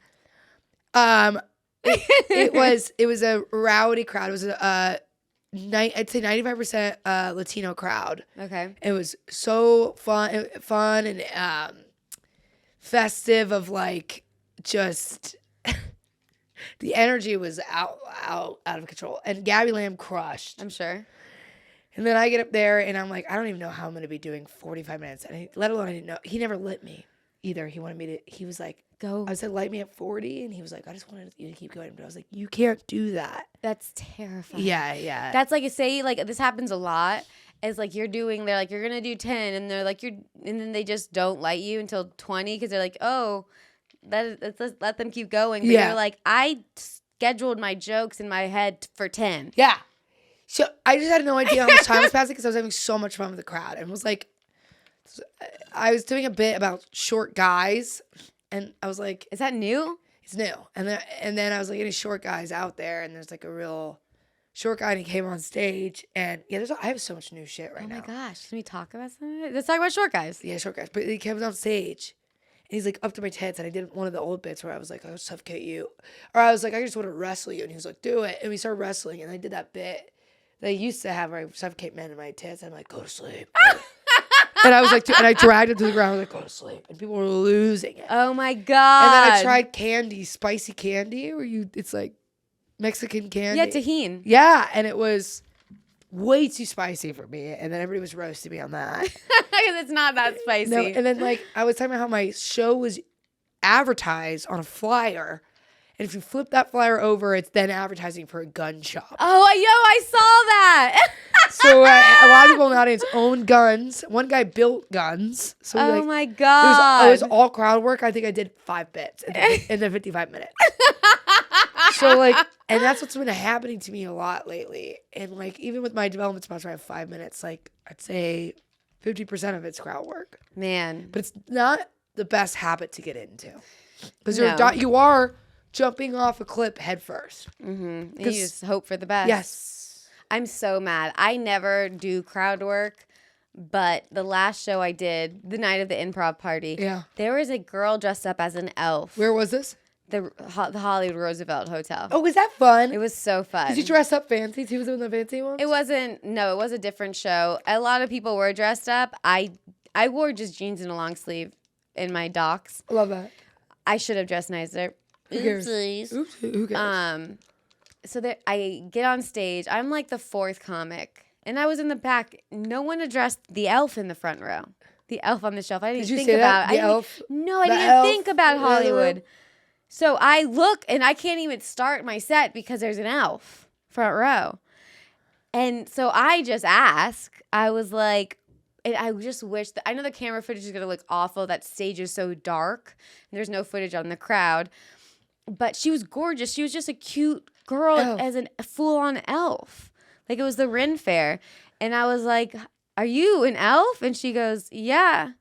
It was a rowdy crowd. It was I'd say 95% Latino crowd. Okay. It was so fun and festive of like just the energy was out of control. And Gabby Lamb crushed. I'm sure. And then I get up there and I'm like, I don't even know how I'm going to be doing 45 minutes. And let alone I didn't know. He never lit me either. He wanted me to, he was like, go. I said, light me at 40. And he was like, I just wanted you to keep going. But I was like, you can't do that. That's terrifying. Yeah. That's like, say, like, this happens a lot. It's like they're like, you're going to do 10. And they're like, and then they just don't light you until 20 because they're like, oh, let's let them keep going. But you're like, I scheduled my jokes in my head for 10. Yeah. So I just had no idea how much time was passing because I was having so much fun with the crowd. And was like, I was doing a bit about short guys. And I was like, is that new? It's new. And then I was like, any short guys out there? And there's like a real short guy and he came on stage. And yeah, I have so much new shit right now. Oh my gosh. Can we talk about something? Let's talk about short guys. Yeah, short guys. But he comes on stage and he's like up to my tits. And I did one of the old bits where I was like, I'll suffocate you. Or I was like, I just want to wrestle you. And he was like, do it. And we started wrestling. And I did that bit that I used to have where I suffocate men in my tits. I'm like, go to sleep. And I was like, and I dragged him to the ground. I was like, go to sleep. And people were losing it. Oh my God. And then I tried candy, spicy candy, where it's like Mexican candy. Yeah, tajin. Yeah. And it was way too spicy for me. And then everybody was roasting me on that. Because it's not that spicy. No, and then like I was talking about how my show was advertised on a flyer. And if you flip that flyer over, it's then advertising for a gun shop. Oh, I saw that. So a lot of people in the audience own guns. One guy built guns. So my God. It was all crowd work. I think I did 5 bits in the 55 minutes. So like, and that's what's been happening to me a lot lately. And like, even with my development spots where I have 5 minutes, like I'd say 50% of it's crowd work. Man. But it's not the best habit to get into. Because you are jumping off a cliff head first. Mm-hmm. You just hope for the best. Yes. I'm so mad. I never do crowd work, but the last show I did, the night of the improv party, there was a girl dressed up as an elf. Where was this? The Hollywood Roosevelt Hotel. Oh, was that fun? It was so fun. Did you dress up fancy too? Was it one of the fancy ones? It was a different show. A lot of people were dressed up. I wore just jeans and a long sleeve in my docs. I love that. I should have dressed nicer. Who cares? Oopsies. Oops, who cares? So that I get on stage. I'm like the 4th comic. And I was in the back. No one addressed the elf in the front row. The Elf on the Shelf. I didn't Did you think say about that? it. The Elf? No, I The didn't Elf? think about The other Hollywood. room? So I look and I can't even start my set because there's an elf front row. And so I just ask. I was like, and I just wish that I know the camera footage is going to look awful. That stage is so dark. And there's no footage on the crowd. But she was gorgeous. She was just a cute girl as a full-on elf. Like it was the Ren Fair. And I was like, are you an elf? And she goes, yeah.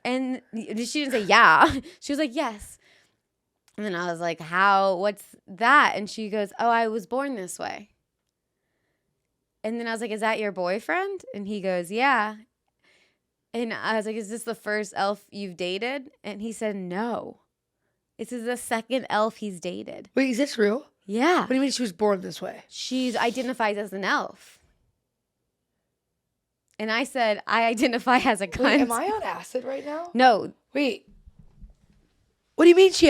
And she didn't say yeah. She was like, yes. And then I was like, what's that? And she goes, oh, I was born this way. And then I was like, is that your boyfriend? And he goes, yeah. And I was like, is this the first elf you've dated? And he said, no. This is the second elf he's dated. Wait, is this real? Yeah. What do you mean she was born this way? She identifies as an elf. And I said, I identify as a cunt. Wait, am I on acid right now? No. Wait. What do you mean she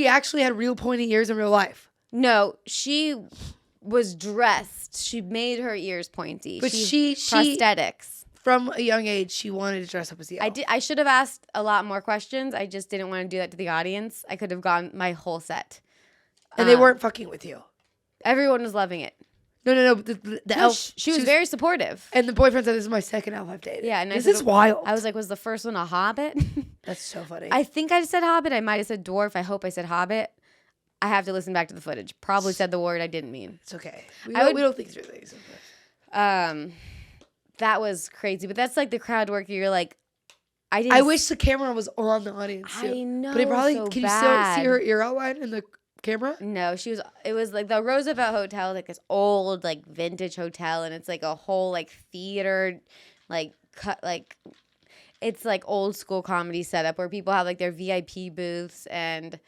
actually had real pointy ears in real life? No, she was dressed. She made her ears pointy. But she prosthetics. From a young age, she wanted to dress up as the elf. I should have asked a lot more questions. I just didn't want to do that to the audience. I could have gone my whole set. And they weren't fucking with you. Everyone was loving it. No. The elf. She was very supportive. And the boyfriend said, this is my second elf I've dated. Yeah. And this is wild. I was like, was the first one a hobbit? That's so funny. I think I said hobbit. I might have said dwarf. I hope I said hobbit. I have to listen back to the footage. Probably said the word I didn't mean. It's okay. We don't think through things. That was crazy. But that's like the crowd work. You're like, I wish the camera was on the audience too. I know. But it probably so can bad. you see her ear outline in the camera? No, it was like the Roosevelt Hotel, like this old, like vintage hotel, and it's like a whole like theater, it's like old school comedy setup where people have like their VIP booths, and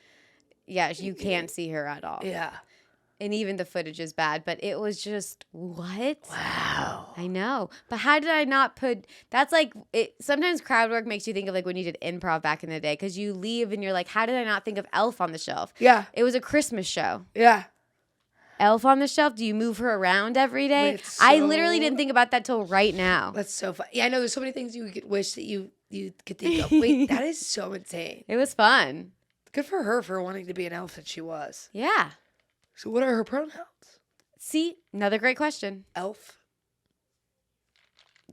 yeah, you can't see her at all. Yeah. And even the footage is bad, but it was just, what? Wow. I know. But how did I not put, that's like, sometimes crowd work makes you think of like when you did improv back in the day, because you leave and you're like, how did I not think of Elf on the Shelf? Yeah. It was a Christmas show. Yeah. Elf on the Shelf, do you move her around every day? I literally didn't think about that till right now. That's so fun. Yeah, I know there's so many things you could wish that you could think of. Wait, that is so insane. It was fun. Good for her for wanting to be an elf that she was. Yeah. So what are her pronouns? See, another great question. Elf.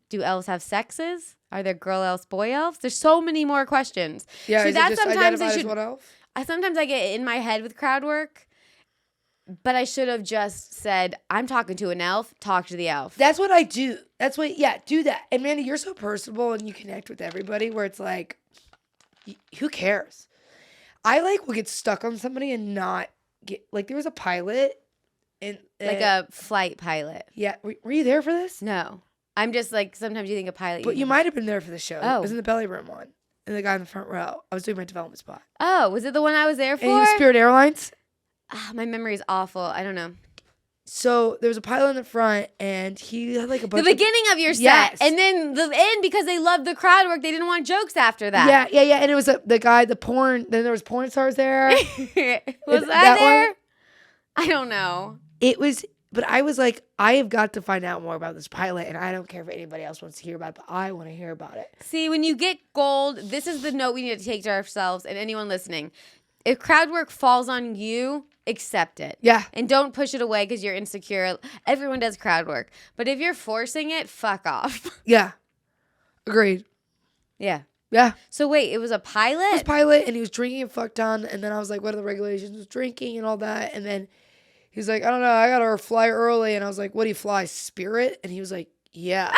Do elves have sexes? Are there girl elves, boy elves? There's so many more questions. Yeah, so is it just identified as one elf? Sometimes I get in my head with crowd work, but I should have just said, I'm talking to an elf, talk to the elf. That's what I do. Do that. And Mandy, you're so personable and you connect with everybody where it's like, who cares? I will get stuck on somebody and not get, there was a pilot. And like a flight pilot. Yeah. Were you there for this? No. I'm just like, sometimes you think a pilot. But you might have been there for the show. Oh. It was in the belly room one. And the guy in the front row. I was doing my development spot. Oh, was it the one I was there for? And he was Spirit Airlines. My memory is awful. I don't know. So there was a pilot in the front, and he had a bunch. The beginning of your set, yes. And then the end, because they loved the crowd work. They didn't want jokes after that. Yeah. And it was the guy, the porn. Then there was porn stars there. Was that there? One? I don't know. It was, but I was like, I have got to find out more about this pilot, and I don't care if anybody else wants to hear about it, but I want to hear about it. See, when you get gold, this is the note we need to take to ourselves and anyone listening. If crowd work falls on you, accept it. Yeah. And don't push it away because you're insecure. Everyone does crowd work. But if you're forcing it, fuck off. Yeah. Agreed. Yeah. Yeah. So wait, it was a pilot? It was a pilot, and he was drinking and fucked on, and then I was like, what are the regulations with drinking and all that? And then he was like, I don't know, I got to fly early. And I was like, what do you fly, Spirit? And he was like, yeah.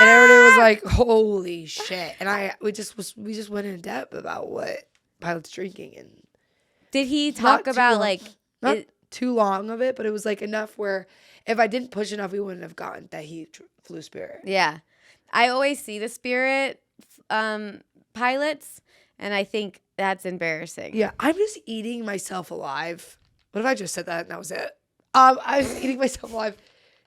And everybody was like, holy shit. And we just went in depth about what pilots drinking, and did he talk about not too long of it, but it was enough where if I didn't push enough, we wouldn't have gotten that he flew Spirit. Yeah. I always see the Spirit pilots, and I think that's embarrassing. Yeah, I'm just eating myself alive. What if I just said that and that was it? I was eating myself alive.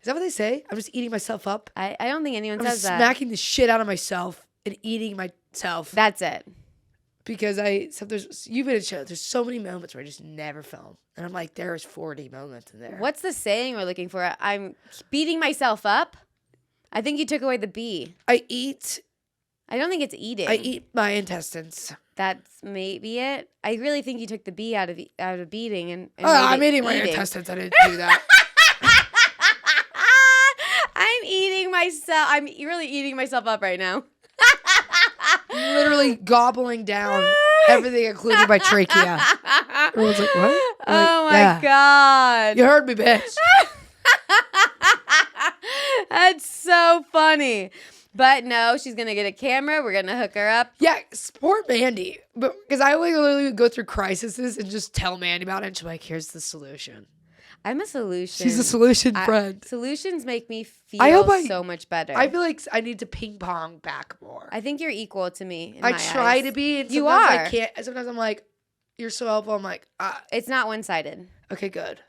Is that what they say? I'm just eating myself up. I don't think anyone says that. I'm smacking the shit out of myself and eating myself. That's it. Because you've been in shows. There's so many moments where I just never film. And I'm like, there's 40 moments in there. What's the saying we're looking for? I'm beating myself up. I think you took away the B. I eat I don't think it's eating. I eat my intestines. That's maybe it. I really think you took the B out of beating and I'm eating my intestines. I didn't do that. I'm eating myself. I'm really eating myself up right now. Literally gobbling down everything, including my trachea. Everyone's like, what? Oh my God. You heard me, bitch. That's so funny. But no, she's going to get a camera. We're going to hook her up. Yeah, support Mandy. Because I literally would go through crises and just tell Mandy about it. And she's like, here's the solution. I'm a solution. She's a solution friend. Solutions make me feel so much better. I feel like I need to ping pong back more. I think you're equal to me. I try to be. And you sometimes are. I can't. Sometimes I'm like, you're so helpful. I'm like, It's not one-sided. Okay, good.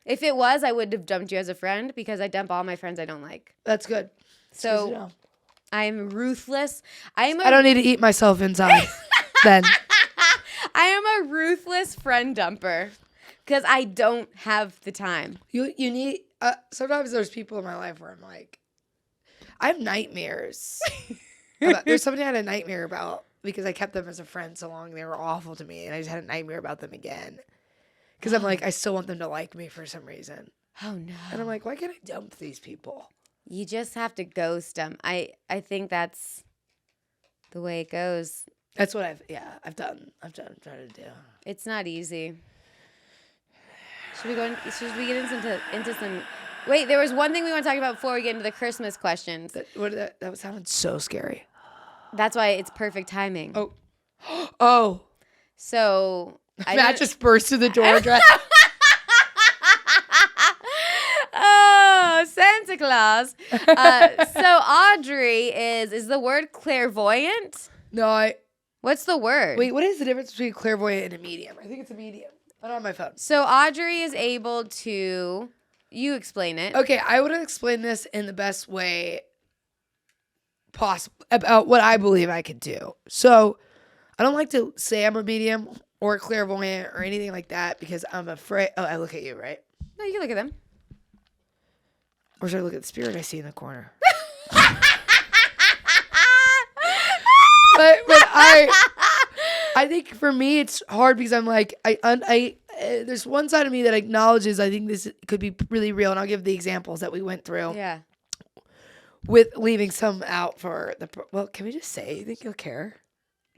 If it was, I would have dumped you as a friend because I dump all my friends I don't like. That's good. So I'm ruthless. I don't need to eat myself inside then. I am a ruthless friend dumper because I don't have the time. You need, sometimes there's people in my life where I'm like, I have nightmares. There's something I had a nightmare about because I kept them as a friend so long. They were awful to me and I just had a nightmare about them again. Because I'm like, I still want them to like me for some reason. Oh, no. And I'm like, why can't I dump these people? You just have to ghost them. I think that's the way it goes. That's what I've done. I'm trying to do. It's not easy. Should we get into some... Wait, there was one thing we want to talk about before we get into the Christmas questions. That sounded so scary. That's why it's perfect timing. Oh. So... Matt just burst through the door. Oh, Santa Claus. So Audrey is the word clairvoyant? No, What's the word? Wait, what is the difference between clairvoyant and a medium? I think it's a medium. I don't have my phone. So Audrey is able to... You explain it. Okay, I would explain this in the best way possible about what I believe I could do. So I don't like to say I'm a medium or clairvoyant or anything like that because I'm afraid. Oh, I look at you, right? No, you can look at them. Or should I look at the spirit I see in the corner? but I think for me it's hard because I'm like there's one side of me that acknowledges I think this could be really real, and I'll give the examples that we went through. Yeah. With leaving some out for the can we just say? You think he'll care?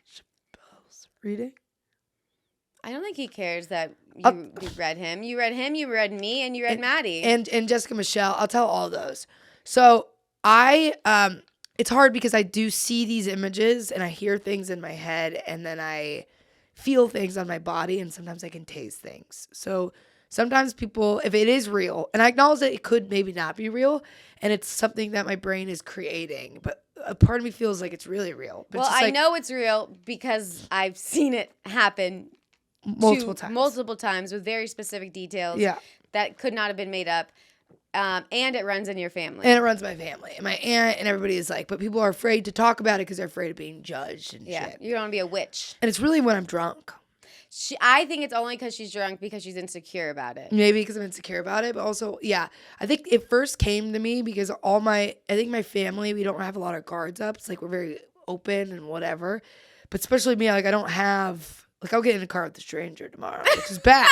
Chappelle's reading. I don't think he cares that you read him. You read him, you read me, and you read Maddie. And Jessica Michelle. I'll tell all those. So it's hard because I do see these images and I hear things in my head and then I feel things on my body and sometimes I can taste things. So sometimes people, if it is real, and I acknowledge that it could maybe not be real and it's something that my brain is creating, but a part of me feels like it's really real. But well, I know it's real because I've seen it happen multiple times with very specific details that could not have been made up. And it runs in your family. And it runs my family. And my aunt and everybody is like, but people are afraid to talk about it because they're afraid of being judged and shit. You don't want to be a witch. And it's really when I'm drunk. I think it's only because she's drunk because she's insecure about it. Maybe because I'm insecure about it. But also, I think it first came to me because I think my family, we don't have a lot of guards up. It's like we're very open and whatever. But especially me, like I don't have, like I'll get in a car with a stranger tomorrow, which is bad.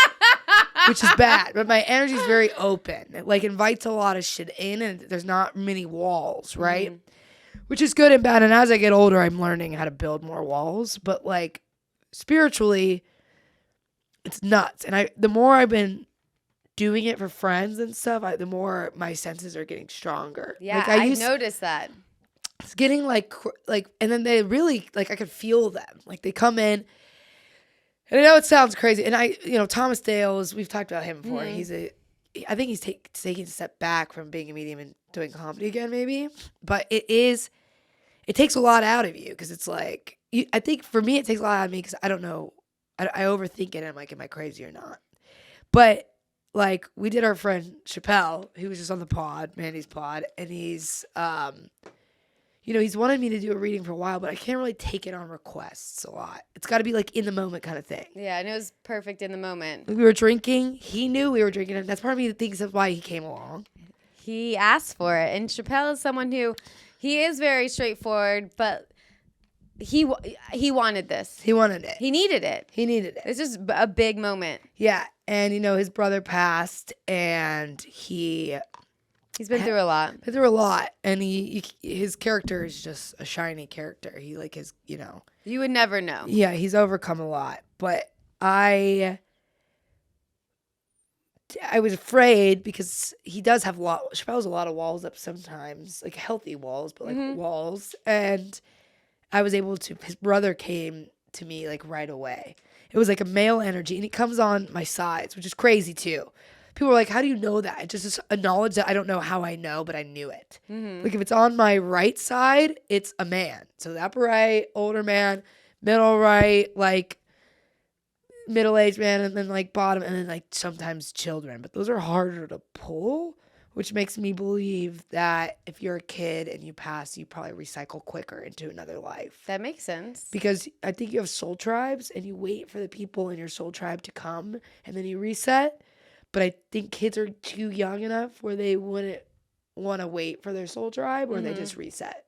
But my energy is very open. It like invites a lot of shit in and there's not many walls, right? Mm-hmm. Which is good and bad. And as I get older, I'm learning how to build more walls. But like spiritually, it's nuts. And the more I've been doing it for friends and stuff, the more my senses are getting stronger. Yeah, like, I noticed that. It's getting like, and then they really, like I could feel them. Like they come in. And I know it sounds crazy. And Thomas Dales, we've talked about him before. Mm-hmm. I think he's taking a step back from being a medium and doing comedy again, maybe. But it takes a lot out of you because it's like, I think for me, it takes a lot out of me because I don't know. I overthink it and I'm like, am I crazy or not? But like we did our friend Chappelle, who was just on the pod, Mandy's pod. And he's, he's wanted me to do a reading for a while, but I can't really take it on requests a lot. It's got to be like in the moment kind of thing. Yeah, and it was perfect in the moment. We were drinking. He knew we were drinking, and that's part of me that thinks that's why he came along. He asked for it, and Chappelle is someone who, he is very straightforward, but he wanted this. He wanted it. He needed it. He needed it. It's just a big moment. Yeah. And, his brother passed, and he's been through a lot. Been through a lot. And his character is just a shiny character. He, like, his, You would never know. Yeah, he's overcome a lot. But I was afraid because he does have Chappelle has a lot of walls up sometimes, like healthy walls, but like walls. And I was able to, his brother came to me like right away. It was like a male energy, and he comes on my sides, which is crazy too. People were like, how do you know that? It's just a knowledge that I don't know how I know, but I knew it. Like if it's on my right side, it's a man. So the upper right, older man, middle right, like middle-aged man, and then like bottom, and then like sometimes children. But those are harder to pull, which makes me believe that if you're a kid and you pass, you probably recycle quicker into another life. That makes sense. Because I think you have soul tribes, and you wait for the people in your soul tribe to come, and then you reset. But I think kids are too young enough where they wouldn't want to wait for their soul tribe, or they just reset.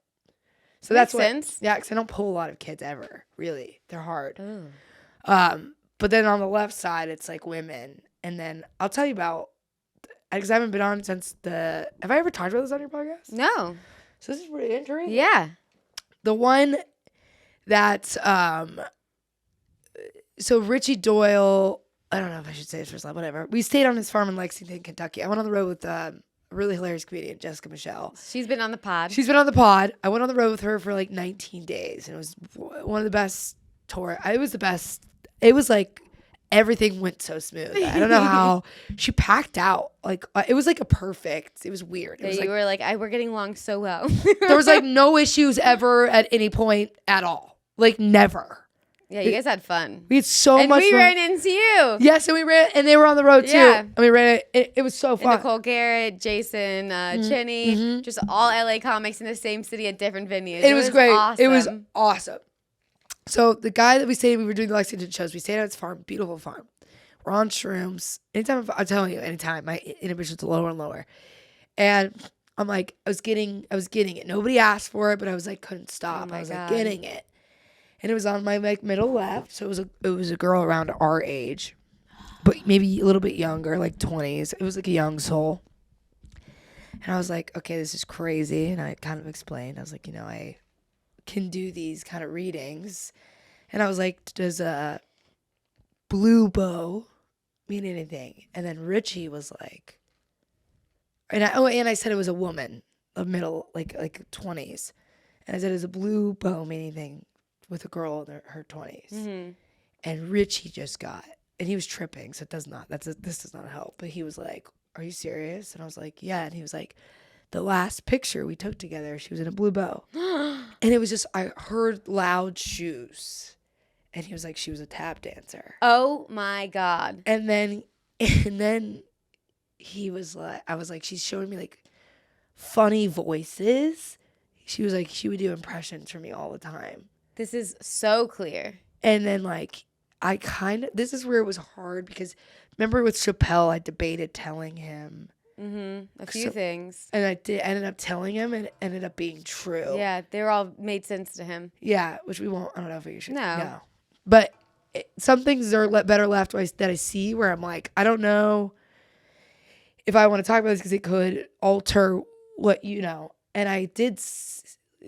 So Makes that's what, sense. Yeah, because I don't pull a lot of kids ever, really. They're hard. Oh. But then on the left side, it's like women. And then I'll tell you about, because I haven't been on since have I ever talked about this on your podcast? No. So this is pretty interesting. Yeah. The one that, so Richie Doyle, I don't know if I should say his first name, whatever. We stayed on his farm in Lexington, Kentucky. I went on the road with a really hilarious comedian, Jessica Michelle. She's been on the pod. She's been on the pod. I went on the road with her for like 19 days, and it was one of the best tour. It was the best. It was like everything went so smooth. I don't know how she packed out. Like it was like it was weird. It was you were like, we're getting along so well. there was like no issues ever at any point at all. Like never. Yeah, you guys had fun. We had so and much we fun. ran into you. Yes, and we ran, and they were on the road too. Yeah. And we ran it. It was so fun. And Nicole Garrett, Jason, Cheney, just all LA comics in the same city at different venues. It was great. Awesome. It was awesome. So the guy that we were doing the Lexington shows, we stayed at his farm, beautiful farm. We're on shrooms. I'm telling you, anytime my inhibition's lower and lower. And I'm like, I was getting it. Nobody asked for it, but I was like, couldn't stop. I was like getting it. And it was on my like middle left. So it was a girl around our age, but maybe a little bit younger, like 20s. It was like a young soul. And I was like, okay, this is crazy. And I kind of explained. I was like, I can do these kind of readings. And I was like, does a blue bow mean anything? And then Richie was like, and I said it was a woman of middle, like 20s. And I said, does a blue bow mean anything with a girl in her 20s? And Richie just and he was tripping, so this does not help. But he was like, are you serious? And I was like, yeah. And he was like, the last picture we took together, she was in a blue bow. And it was just, I heard loud shoes. And he was like, she was a tap dancer. Oh my God. And then he was like, I was like, she's showing me like funny voices. She was like, she would do impressions for me all the time. This is so clear. And then like, this is where it was hard because remember with Chappelle, I debated telling him. A few things. And I ended up telling him, and it ended up being true. Yeah, they were all made sense to him. Yeah, which we won't, I don't know if we should. No. But some things are better left that I see where I'm like, I don't know if I want to talk about this because it could alter what And I did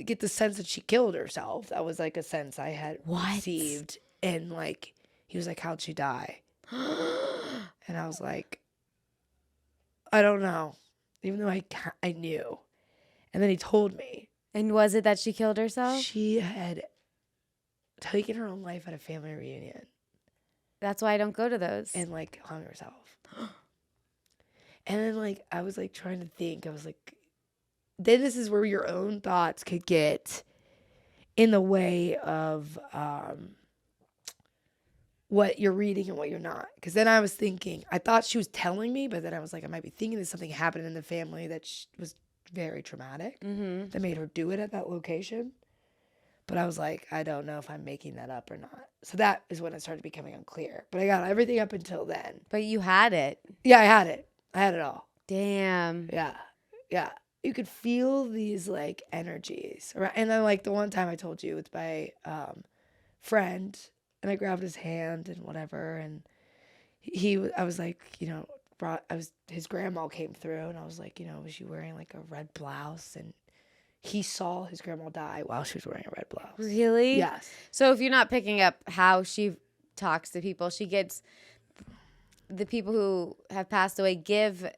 get the sense that she killed herself. That was like a sense I had received. And like, he was like, how'd she die? And I was like, I don't know, even though I knew. And then he told me. And was it that she killed herself? She had taken her own life at a family reunion. That's why I don't go to those. And like hung herself. And then like, I was like trying to think. I was like, then this is where your own thoughts could get in the way of what you're reading and what you're not. Because then I was thinking, I thought she was telling me, but then I was like, I might be thinking that something happened in the family that was very traumatic that made her do it at that location. But I was like, I don't know if I'm making that up or not. So that is when it started becoming unclear. But I got everything up until then. But you had it. Yeah, I had it. I had it all. Damn. Yeah. Yeah. you could feel these like energies. And then like the one time I told you, it's my friend, and I grabbed his hand and whatever, and I was like, his grandma came through, and I was like, was she wearing like a red blouse? And he saw his grandma die while she was wearing a red blouse. Really? Yes. So if you're not picking up how she talks to people, she gets the people who have passed away give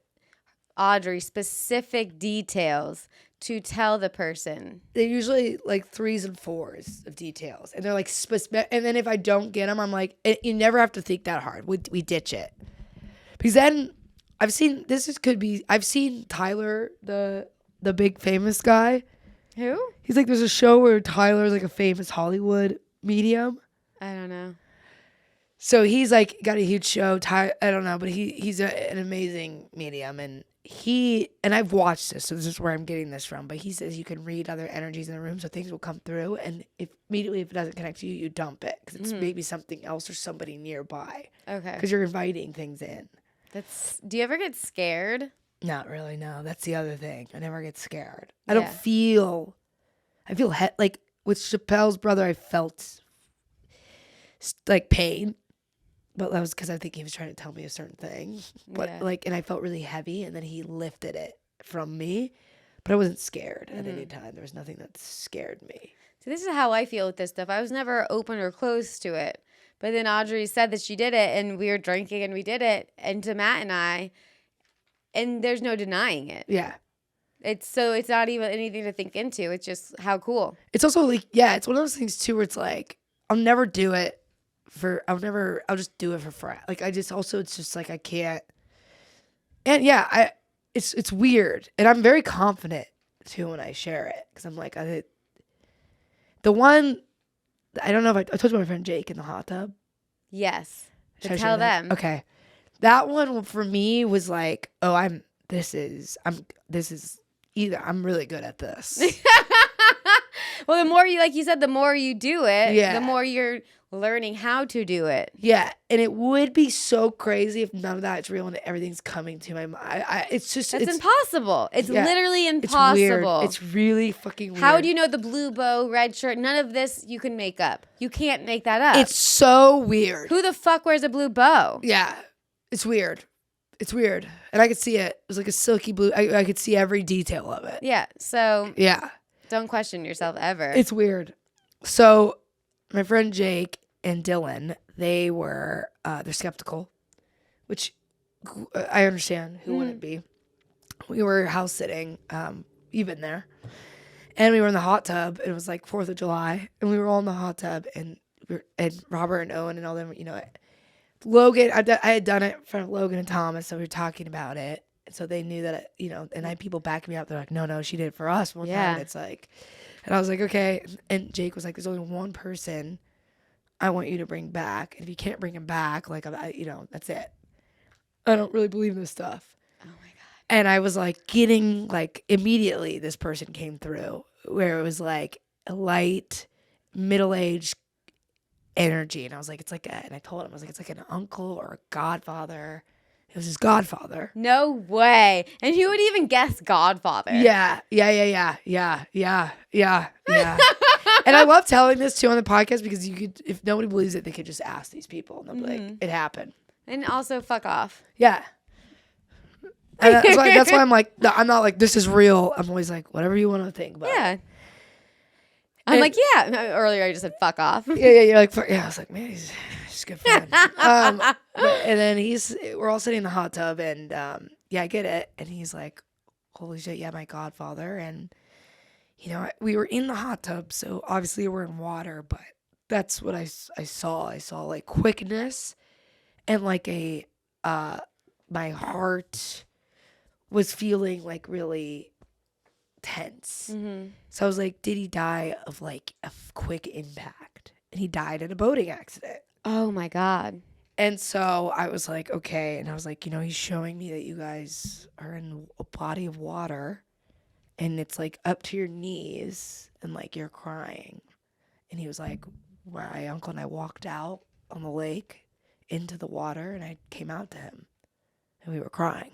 Audrey specific details to tell the person. They're usually like 3s and 4s of details, and they're like specific. And then if I don't get them, I'm like, you never have to think that hard. We ditch it, because then I've seen I've seen Tyler, the big famous guy. Who? He's like, there's a show where Tyler's like a famous Hollywood medium. I don't know. So he's like got a huge show. I don't know, but he's an amazing medium, and I've watched this, so this is where I'm getting this from. But he says you can read other energies in the room, so things will come through, and if it doesn't connect to you, you dump it because it's maybe something else or somebody nearby. Okay. Because you're inviting things in. Do you ever get scared? Not really. No, that's the other thing. I never get scared. I don't feel. I feel like with Chappelle's brother, I felt like pain. But that was because I think he was trying to tell me a certain thing. But and I felt really heavy, and then he lifted it from me. But I wasn't scared at any time. There was nothing that scared me. So this is how I feel with this stuff. I was never open or close to it. But then Audrey said that she did it, and we were drinking, and we did it, and to Matt and I, and there's no denying it. Yeah. It's not even anything to think into. It's just how cool. It's also like, it's one of those things too where it's like, I'll never do it. I'll just do it for free. Like it's just like I can't. And it's weird, and I'm very confident too when I share it, because I'm like, the one, I don't know if I told you about my friend Jake in the hot tub. Yes. Should I Tell share that? them. Okay, that one for me was like, this is either I'm really good at this. Well, the more you, like you said, the more you do it, Yeah. the more you're learning how to do it. Yeah, and it would be so crazy if none of that is real and everything's coming to my mind. It's impossible. It's literally impossible. It's weird. It's really fucking weird. How do you know the blue bow, red shirt? None of this you can make up. You can't make that up. It's so weird. Who the fuck wears a blue bow? Yeah, it's weird. It's weird, and I could see it. It was like a silky blue. I could see every detail of it. Yeah. So yeah, don't question yourself ever. It's weird. So my friend Jake and Dylan, they're skeptical, which I understand. Who wouldn't be? We were house sitting. You've been there. And we were in the hot tub. And it was like 4th of July. And we were all in the hot tub. And Robert and Owen and all them, Logan, I had done it in front of Logan and Thomas. So we were talking about it. And so they knew that, and I had people backing me up. They're like, no, she did it for us one time. It's like, and I was like, okay. And Jake was like, there's only one person I want you to bring back. And if you can't bring him back, like, that's it. I don't really believe in this stuff. Oh my God. And I was like getting like immediately this person came through where it was like a light, middle-aged energy. And I was like, and I told him, I was like, it's like an uncle or a godfather. It was his godfather. No way. And who would even guess godfather? Yeah. And I love telling this too on the podcast, because if nobody believes it, they could just ask these people and they'll be like, it happened. And also fuck off. Yeah. And that's why I'm like, I'm not like, this is real. I'm always like, whatever you want to think about. Yeah. I'm like, yeah. Earlier I just said fuck off. Yeah. You're like, I was like, man, he's a good friend. And then we're all sitting in the hot tub, and I get it. And he's like, holy shit, yeah, my godfather. And we were in the hot tub, so obviously we're in water, but that's what I saw. I saw like quickness, and like my heart was feeling like really tense. Mm-hmm. So I was like, did he die of like a quick impact? And he died in a boating accident. Oh my God. And so I was like, okay. And I was like, he's showing me that you guys are in a body of water, and it's like up to your knees, and like you're crying. And he was like, my uncle and I walked out on the lake into the water, and I came out to him, and we were crying.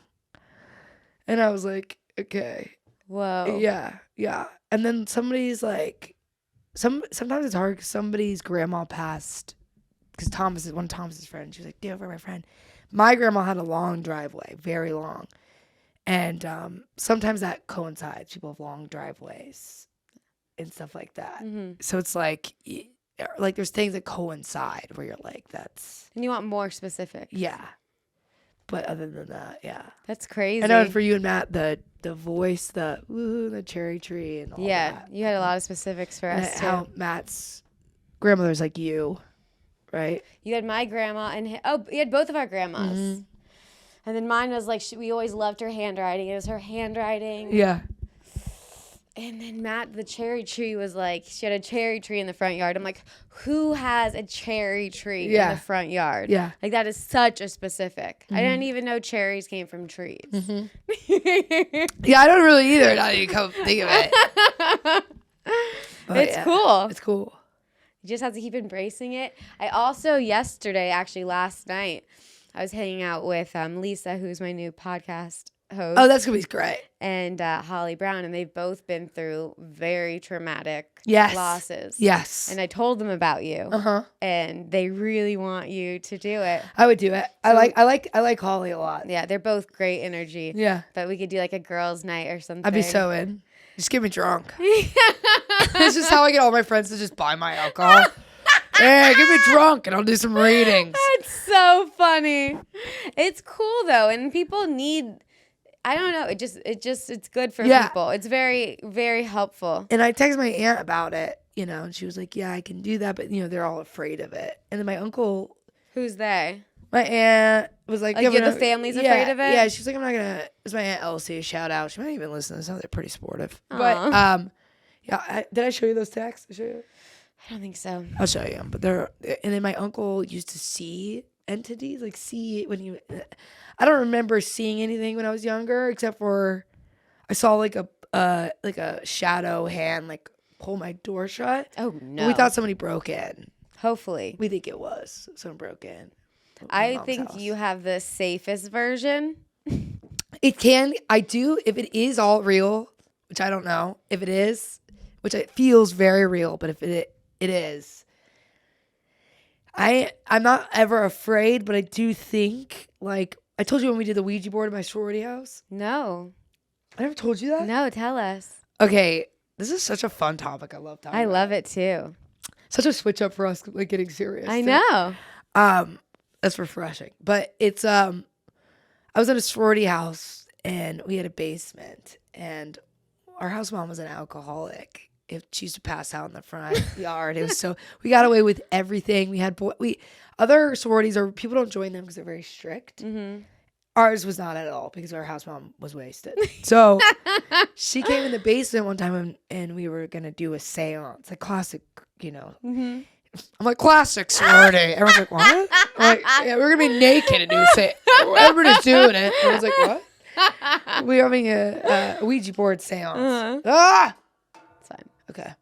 And I was like, okay. Whoa. Yeah. And then somebody's like, sometimes it's hard because somebody's grandma passed. Because one of Thomas's friends, she was like, "Do over my friend." My grandma had a long driveway, very long, and sometimes that coincides. People have long driveways and stuff like that. Mm-hmm. So it's like there's things that coincide where you're like, that's And you want more specific. yeah. But other than that, yeah. That's crazy. I know for you and Matt, the voice, the woohoo, the cherry tree, and all that. Yeah, you had a lot of specifics for us, too. How Matt's grandmother's like you, right? You had my grandma, and you had both of our grandmas. Mm-hmm. And then mine was like, we always loved her handwriting. It was her handwriting. Yeah. And then Matt, the cherry tree was like, she had a cherry tree in the front yard. I'm like, who has a cherry tree in the front yard? Yeah. Like, that is such a specific. I didn't even know cherries came from trees. Mm-hmm. Yeah, I don't really either now that you come think of it. It's cool. It's cool. You just have to keep embracing it. I also, last night, I was hanging out with Lisa, who's my new podcast host. Oh, that's going to be great. And Holly Brown, and they've both been through very traumatic losses. Yes. And I told them about you. Uh-huh. And they really want you to do it. I would do it. I like Holly a lot. Yeah, they're both great energy. Yeah. But we could do like a girls' night or something. I'd be so in. Just get me drunk. This is how I get all my friends to just buy my alcohol. Hey, get me drunk and I'll do some readings. That's so funny. It's cool though, and people need. I don't know. It's good for people. It's very, very helpful. And I texted my aunt about it, and she was like, "Yeah, I can do that," but they're all afraid of it. And then my uncle, Who's they? my aunt was like, the family's afraid of it. Yeah, she's like, "I'm not gonna." It's my aunt Elsie. Shout out. She might even listen to this. They're pretty supportive. Aww. But did I show you those texts? I don't think so. I'll show you them. But and then my uncle used to see entities, like see when you. I don't remember seeing anything when I was younger, except for I saw like a shadow hand like pull my door shut. Oh no! But we thought somebody broke in. Hopefully, we think it was someone broke in. I think you have the safest version. It can. I do. If it is all real, which I don't know. If it is, which it feels very real, but if it is, I'm not ever afraid, but I do think like. I told you when we did the Ouija board at my sorority house. No. I never told you that? No, tell us. Okay. This is such a fun topic. I love talking about. love it too. Such a switch up for us, like getting serious. I know. That's refreshing. But it's I was in a sorority house and we had a basement and our house mom was an alcoholic. She used to pass out in the front yard. It was we got away with everything. We had other sororities or people don't join them because they're very strict. Mm-hmm. Ours was not at all because our house mom was wasted. So she came in the basement one time and we were gonna do a seance, like classic, Mm-hmm. I'm like classic sorority. Everyone's like, what? I'm like, yeah, we're gonna be naked and do a seance. Everybody's doing it. Everyone's like, what? We're having a Ouija board seance. Uh-huh. Ah. It's fine. Okay.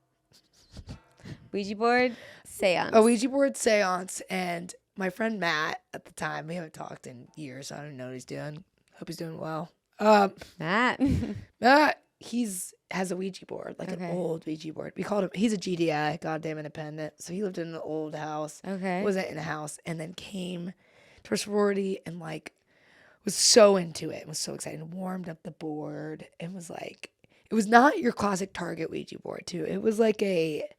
Ouija board seance. A Ouija board seance, and my friend Matt at the time, we haven't talked in years. So I don't know what he's doing. Hope he's doing well. Matt. Matt, has a Ouija board, like Okay. an old Ouija board. We called him. He's a GDI, goddamn independent. So he lived in an old house. Okay. Wasn't in a house, and then came to our sorority and like was so into it. Was so excited. And warmed up the board and was like. It was not your classic Target Ouija board, too. It was like it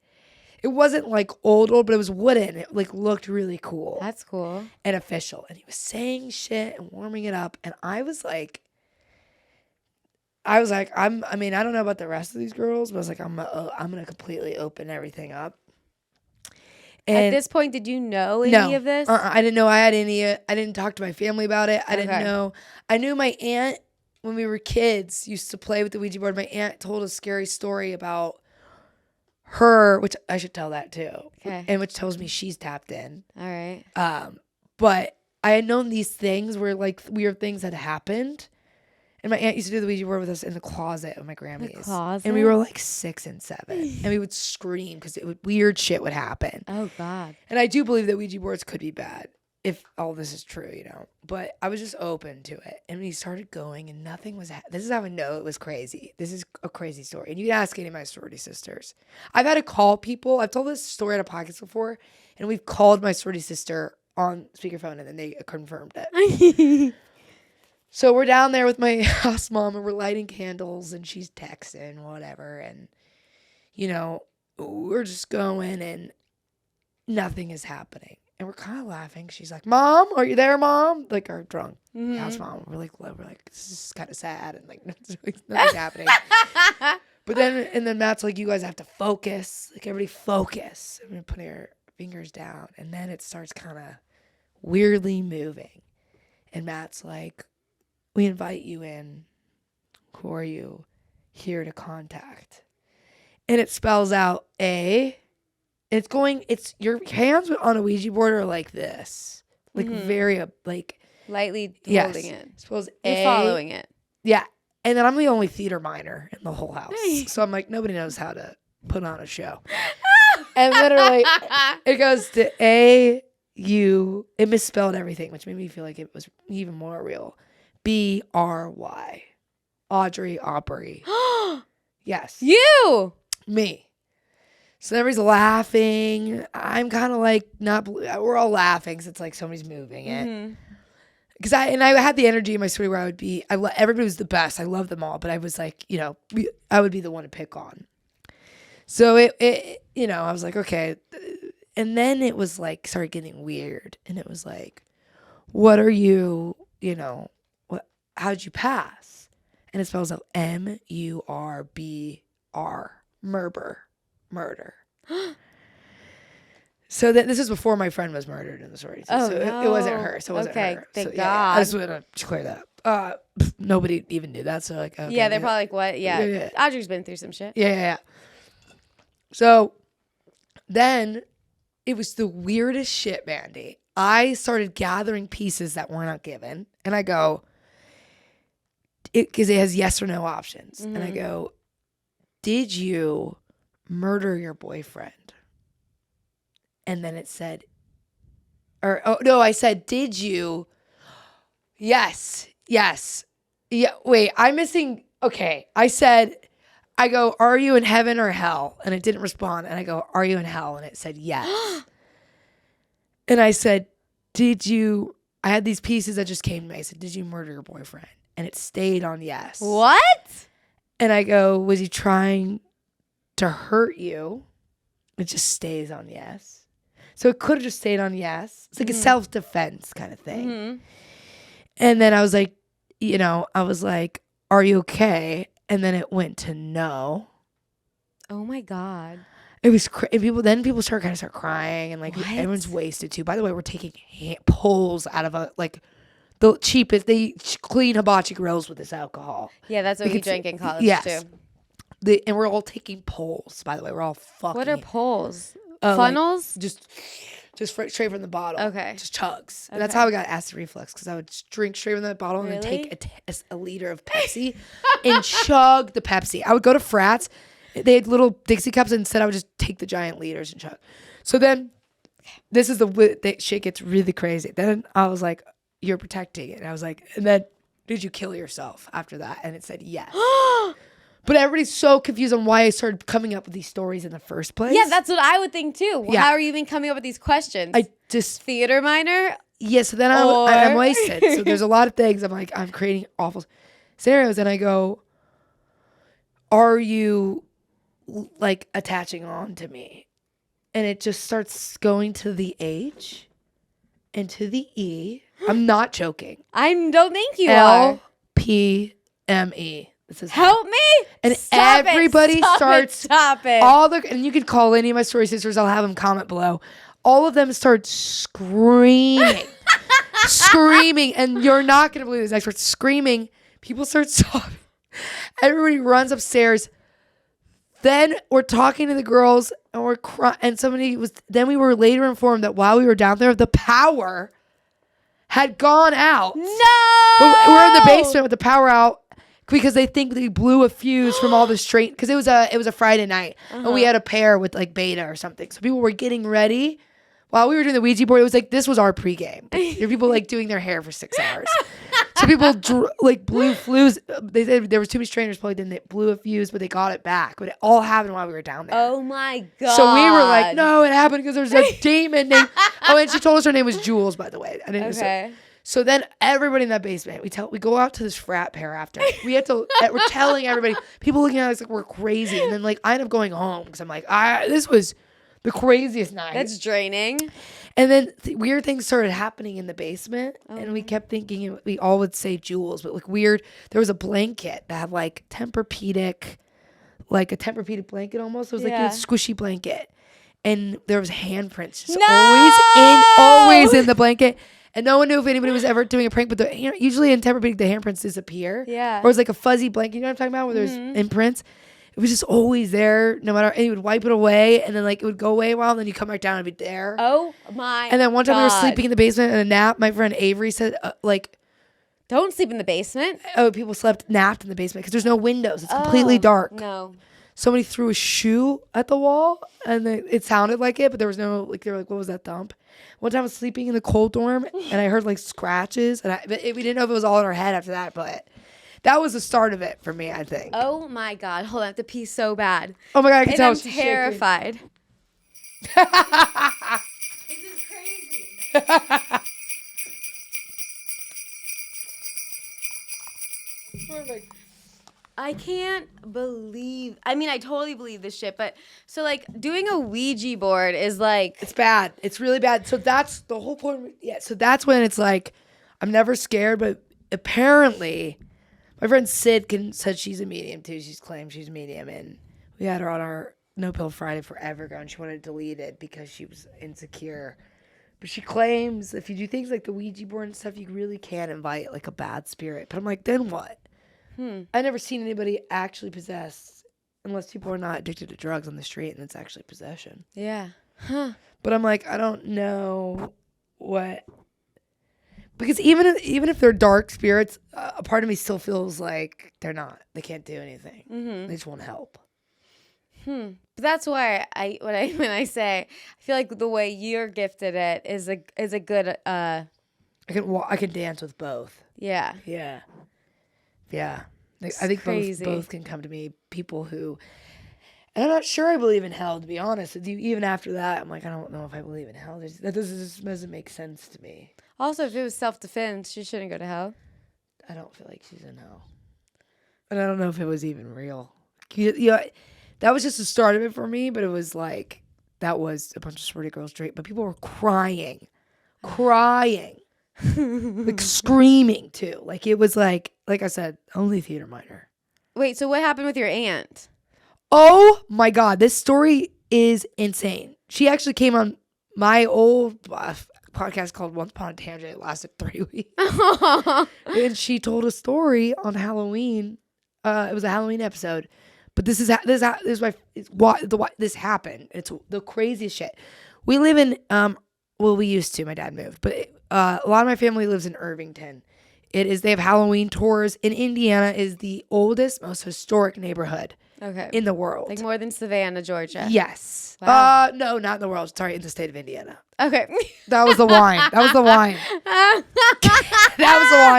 wasn't like old, but it was wooden. It like looked really cool. That's cool. And official. And he was saying shit and warming it up. And I was like, I mean, I don't know about the rest of these girls, but I was like, I'm going to completely open everything up. And at this point, did you know any of this? I didn't know I had any. I didn't talk to my family about it. I didn't know. I knew my aunt. When we were kids, used to play with the Ouija board. My aunt told a scary story about her, which I should tell that too. Okay. And which tells me she's tapped in. All right. But I had known these things where like weird things had happened. And my aunt used to do the Ouija board with us in the closet of my Grammys. The closet? And we were like 6 and 7. And we would scream because weird shit would happen. Oh, God. And I do believe that Ouija boards could be bad. if all this is true, you know. But I was just open to it. And we started going and nothing was, this is how I know it was crazy. This is a crazy story. And you can ask any of my sorority sisters. I've had to call people. I've told this story on a podcast before. And we've called my sorority sister on speakerphone and then they confirmed it. So we're down there with my house mom and we're lighting candles and she's texting, whatever. And, you know, we're just going and nothing is happening. And we're kind of laughing. She's like, Mom, are you there, Mom? Like our drunk house mom. We're like, this is kind of sad. And like, nothing's happening. But then Matt's like, you guys have to focus. Like, everybody focus. And we're putting our fingers down. And then it starts kind of weirdly moving. And Matt's like, we invite you in. Who are you here to contact? And it spells out it's your hands on a Ouija board are like this. Like very, like. Lightly yes. holding it. Suppose you're following it. Yeah. And then I'm the only theater minor in the whole house. So I'm like, nobody knows how to put on a show. And literally, it goes to it misspelled everything, which made me feel like it was even more real. B-R-Y. Audrey. Yes. You! Me. So everybody's laughing. I'm kind of like we're all laughing because it's like somebody's moving it. Because I had the energy in my story where I would be, everybody was the best. I love them all, but I was like, you know, I would be the one to pick on. So it you know, I was like, okay. And then it was like, started getting weird. And it was like, what are you, you know, how'd you pass? And it spells out M-U-R-B-R, murder. So this is before my friend was murdered in the story. So no. it wasn't her. So it wasn't okay, her. thank so, God. Yeah, I just want to clear that up. Nobody even knew that. So like, okay, yeah, they're probably like, what? Yeah. Yeah. Audrey's been through some shit. Yeah. So then it was the weirdest shit, Mandy. I started gathering pieces that were not given. And I go, because it has yes or no options. And I go, did you murder your boyfriend? And then it said, I said, did you? Yes. Yeah, wait, I'm missing. Okay. I go, are you in heaven or hell? And it didn't respond. And I go, are you in hell? And it said, yes. And I said, I had these pieces that just came to me. I said, did you murder your boyfriend? And it stayed on yes. What? And I go, was he trying to hurt you? It just stays on yes. So it could have just stayed on yes. It's like a self-defense kind of thing. And then I was like, are you okay? And then it went to no. Oh my God. It was people start crying and like everyone's wasted too. By the way, we're taking pulls out of the cheapest. They clean hibachi grills with this alcohol. Yeah, that's what we drank in college too. And we're all taking pulls. By the way, we're all fucking. What are pulls? Funnels? Like just straight from the bottle. Okay. Just chugs. And that's how I got acid reflux, because I would drink straight from that bottle and then take a liter of Pepsi and chug the Pepsi. I would go to frats. They had little Dixie cups, and instead I would just take the giant liters and chug. So then this is the shit gets really crazy. Then I was like, you're protecting it. And I was like, and then did you kill yourself after that? And it said yes. But everybody's so confused on why I started coming up with these stories in the first place. Yeah, that's what I would think too. Yeah. How are you even coming up with these questions? I just theater minor. Yeah, so then I'm wasted. So there's a lot of things. I'm creating awful scenarios, and I go, are you like attaching on to me? And it just starts going to the H and to the E. I'm not joking. I don't think you are. LPME. This is help me. And everybody starts. Stop it. And you could call any of my story sisters. I'll have them comment below. All of them start screaming. Screaming. And you're not going to believe this. I start screaming. People start sobbing. Everybody runs upstairs. Then we're talking to the girls and we're crying. And then we were later informed that while we were down there, the power had gone out. No. We're in the basement with the power out because they think they blew a fuse from all the strain. Because it was a Friday night and we had a pair with like beta or something. So people were getting ready while we were doing the Ouija board, it was like, this was our pregame. There were people like doing their hair for 6 hours. So people blew fuse. They said there was too many strangers plugged in. They blew a fuse, but they got it back. But it all happened while we were down there. Oh my God. So we were like, no, it happened because there's a demon named. Oh, and she told us her name was Jules, by the way. I didn't Okay. So then everybody in that basement, we go out to this frat pair after. We're telling everybody, people looking at us like we're crazy. And then like I end up going home because I'm like, this was the craziest night. That's draining. And then weird things started happening in the basement, and we kept thinking we all would say Jules, but like weird. There was a blanket that had like Tempur-Pedic, like a Tempur-Pedic blanket almost. It was like a squishy blanket, and there was handprints just always in the blanket. And no one knew if anybody was ever doing a prank, but usually in Tempur-Pedic the handprints disappear. Yeah. Or it's like a fuzzy blanket. You know what I'm talking about? Where there's imprints. It was just always there, no matter. And you would wipe it away, and then like it would go away a while, and then you come back down and it'd be there. Oh my! And then one time we were sleeping in the basement in a nap. My friend Avery said, don't sleep in the basement. Oh, people napped in the basement because there's no windows. It's completely dark. No. Somebody threw a shoe at the wall, and it sounded like it, but there was no like. They were like, "What was that thump?" One time I was sleeping in the cold dorm, and I heard like scratches, and we didn't know if it was all in our head after that, but. That was the start of it for me, I think. Oh my God. Hold on. I have to pee so bad. Oh my God, I can tell. I'm terrified. This is crazy. Perfect. I can't believe. I mean, I totally believe this shit, but so like doing a Ouija board is like. It's bad. It's really bad. So that's the whole point. Yeah. So that's when it's like, I'm never scared, but apparently. My friend Sid said she's a medium too. She's claimed she's a medium, and we had her on our No Pill Friday forever ago, and she wanted it deleted because she was insecure. But she claims if you do things like the Ouija board and stuff, you really can invite like a bad spirit. But I'm like, then what? I've never seen anybody actually possessed unless people are not addicted to drugs on the street, and it's actually possession. Yeah. Huh. But I'm like, I don't know what. Because even if they're dark spirits, a part of me still feels like they're not. They can't do anything. They just won't help. But that's why when I say I feel like the way you're gifted it is a good. I can dance with both. Yeah. Yeah. I think both can come to me. People who, and I'm not sure I believe in hell. To be honest with you, even after that, I'm like, I don't know if I believe in hell. That doesn't make sense to me. Also, if it was self-defense, she shouldn't go to hell. I don't feel like she's in hell. And I don't know if it was even real. That was just the start of it for me, but it was like, that was a bunch of sorority girls straight. But people were crying. Like screaming too. Like it was like I said, only theater minor. Wait, so what happened with your aunt? Oh my God, this story is insane. She actually came on my old podcast called Once Upon a Tangent. It lasted 3 weeks. And she told a story on Halloween. It was a Halloween episode. But this is why this happened. It's the craziest shit. We live in we used to. My dad moved, but a lot of my family lives in Irvington. They have Halloween tours. In Indiana is the oldest, most historic neighborhood in the world. Like more than Savannah, Georgia. Yes. Wow. No, not in the world. Sorry, in the state of Indiana. Okay. That was the wine. That was the wine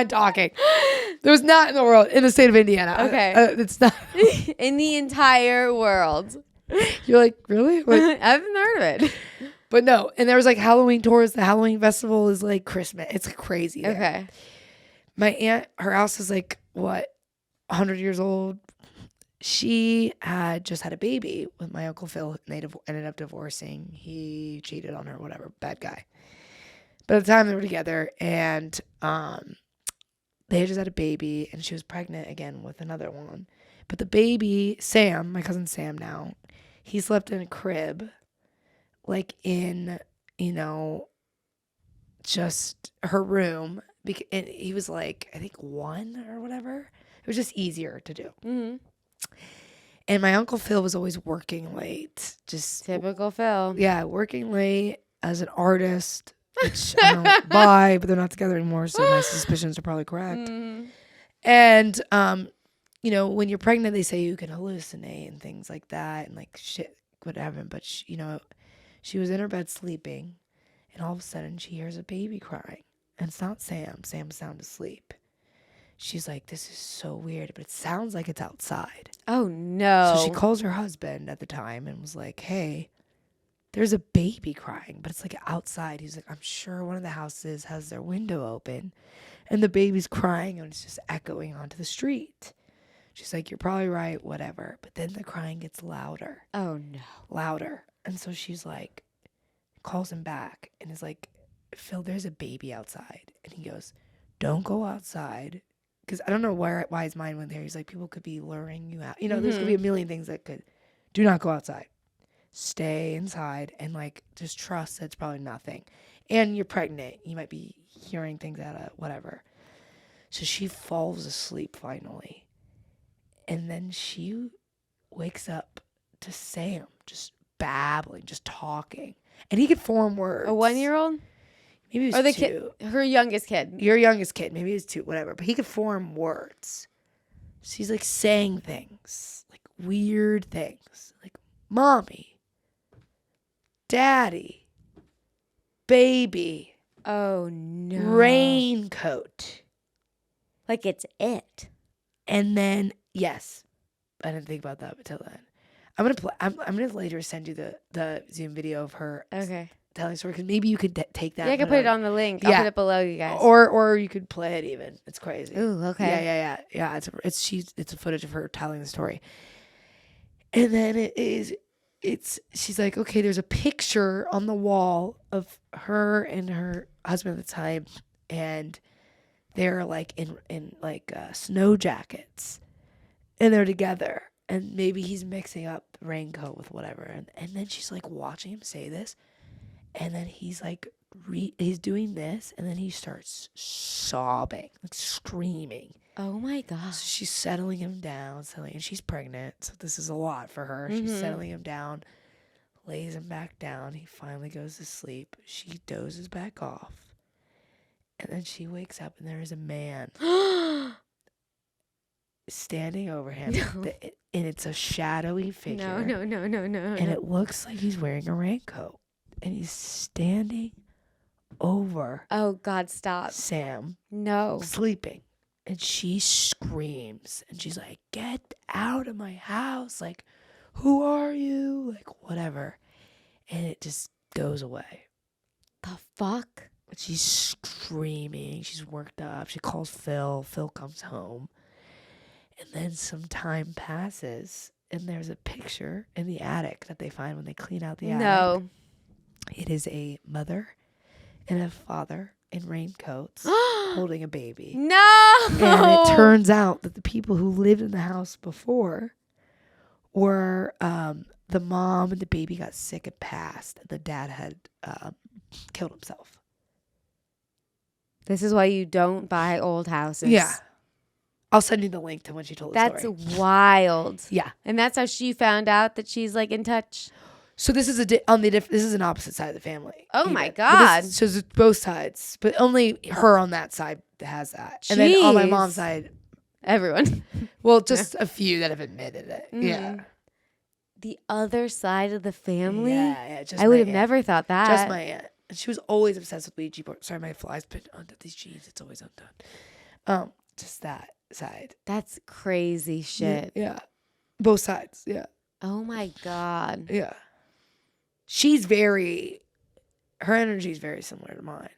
talking. There was not in the world, in the state of Indiana. Okay. It's not. In the entire world. You're like, really? I haven't heard of it. But no, and there was like Halloween tours. The Halloween festival is like Christmas. It's crazy there. Okay. My aunt, her house is like, 100 years old. She had just had a baby with my Uncle Phil, and they ended up divorcing. He cheated on her, whatever, bad guy. But at the time they were together, and they had just had a baby, and she was pregnant again with another one. But the baby, Sam, my cousin Sam now, he slept in a crib, like in, just her room. And he was like, I think 1 or whatever. It was just easier to do. Mm-hmm. And my Uncle Phil was always working late. Just typical Phil. Yeah, working late as an artist, which I don't buy, but they're not together anymore, so my suspicions are probably correct. Mm-hmm. And, when you're pregnant, they say you can hallucinate and things like that, and like shit would happen. But, she was in her bed sleeping. And all of a sudden, she hears a baby crying. And it's not Sam. Sam's sound asleep. She's like, this is so weird, but it sounds like it's outside. Oh, no. So she calls her husband at the time and was like, hey, there's a baby crying, but it's like outside. He's like, I'm sure one of the houses has their window open and the baby's crying and it's just echoing onto the street. She's like, you're probably right, whatever. But then the crying gets louder. Oh, no. Louder. And so she's like, calls him back and is like, Phil, there's a baby outside. And he goes, don't go outside. Because I don't know why his mind went there. He's like, people could be luring you out. You know, there's could be a million things that could. Do not go outside. Stay inside and, like, just trust that it's probably nothing. And you're pregnant. You might be hearing things out of whatever. So she falls asleep finally. And then she wakes up to Sam just babbling, just talking. And he could form words. A 1-year-old? Maybe he was or the 2. kid, her youngest kid. Your youngest kid. Maybe he was 2, whatever. But he could form words. She's like saying things, like weird things, like mommy, daddy, baby, Oh, no. raincoat. Like it's it. And then, yes, I didn't think about that until then. I'm gonna later send you the Zoom video of her Okay. telling a story, because maybe you could take that. Yeah, I can put it on the link. Yeah. I'll put it below, you guys. Or you could play it even. It's crazy. Ooh, okay. Yeah. It's a footage of her telling the story, and then she's like, okay, there's a picture on the wall of her and her husband at the time, and they're like in snow jackets, and they're together, and maybe he's mixing up the raincoat with whatever, and then she's like watching him say this. And then he's like, he's doing this, and then he starts sobbing, like screaming. Oh my So gosh. she's settling him down, and she's pregnant, so this is a lot for her. She's settling him down, lays him back down. He finally goes to sleep. She dozes back off, and then she wakes up, and there is a man standing over him, and it's a shadowy figure. No. And it looks like he's wearing a raincoat. And he's standing over Oh, God, stop. Sam, No. sleeping. And she screams. And she's like, get out of my house. Like, who are you? Like, whatever. And it just goes away. The fuck? But she's screaming. She's worked up. She calls Phil. Phil comes home. And then some time passes. And there's a picture in the attic that they find when they clean out the attic. No. It is a mother and a father in raincoats holding a baby. No. And it turns out that the people who lived in the house before were the mom and the baby got sick and passed. And the dad had killed himself. This is why you don't buy old houses. Yeah. I'll send you the link to when she told the story. That's wild. Yeah. And that's how she found out that she's like in touch. So this is this is an opposite side of the family. Oh my But God. so it's both sides, but only her on that side has that, and then on my Jeez. mom's side, Everyone. well, just a few that have admitted it. Mhm. Yeah, The other side of the family? yeah. Just I would my have aunt. never thought that. Just my aunt, and she was always obsessed with Ouija board. Sorry, my fly's been undone. These jeans, it's always undone. Just that side. That's crazy shit. Yeah, both sides. Yeah, Oh my God. yeah. Her energy is very similar to mine.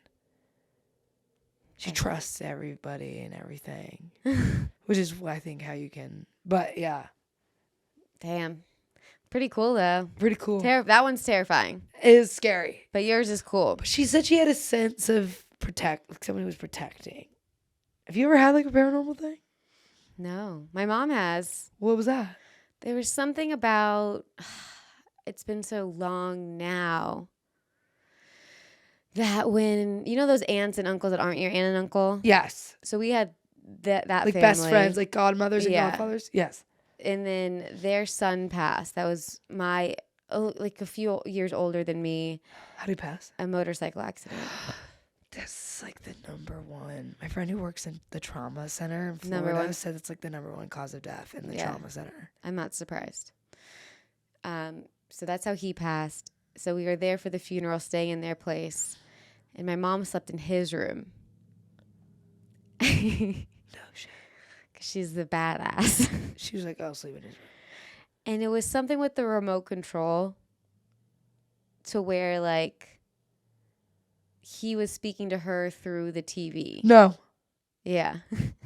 She trusts everybody and everything, which is, I think, how you can. But yeah, Damn. Pretty cool though. pretty cool. That one's terrifying. It is scary. But yours is cool. But she said she had a sense of like someone who was protecting. Have you ever had like a paranormal thing? No. My mom has. What was that? There was something about, it's been so long now, that when, you know those aunts and uncles that aren't your aunt and uncle? Yes. So we had that Like family. best friends, like godmothers and Yeah. godfathers? Yes. And then their son passed. That was like a few years older than me, How do you pass? a motorcycle accident. That's like the number one. My friend who works in the trauma center in Number Florida one. said it's like the number one cause of death in the Yeah. trauma center. I'm not surprised. So that's how he passed. So we were there for the funeral, staying in their place. and my mom slept in his room. No shit. Because she's the badass. She was like, I'll sleep in his room. And it was something with the remote control to where, like, he was speaking to her through the TV. No. Yeah.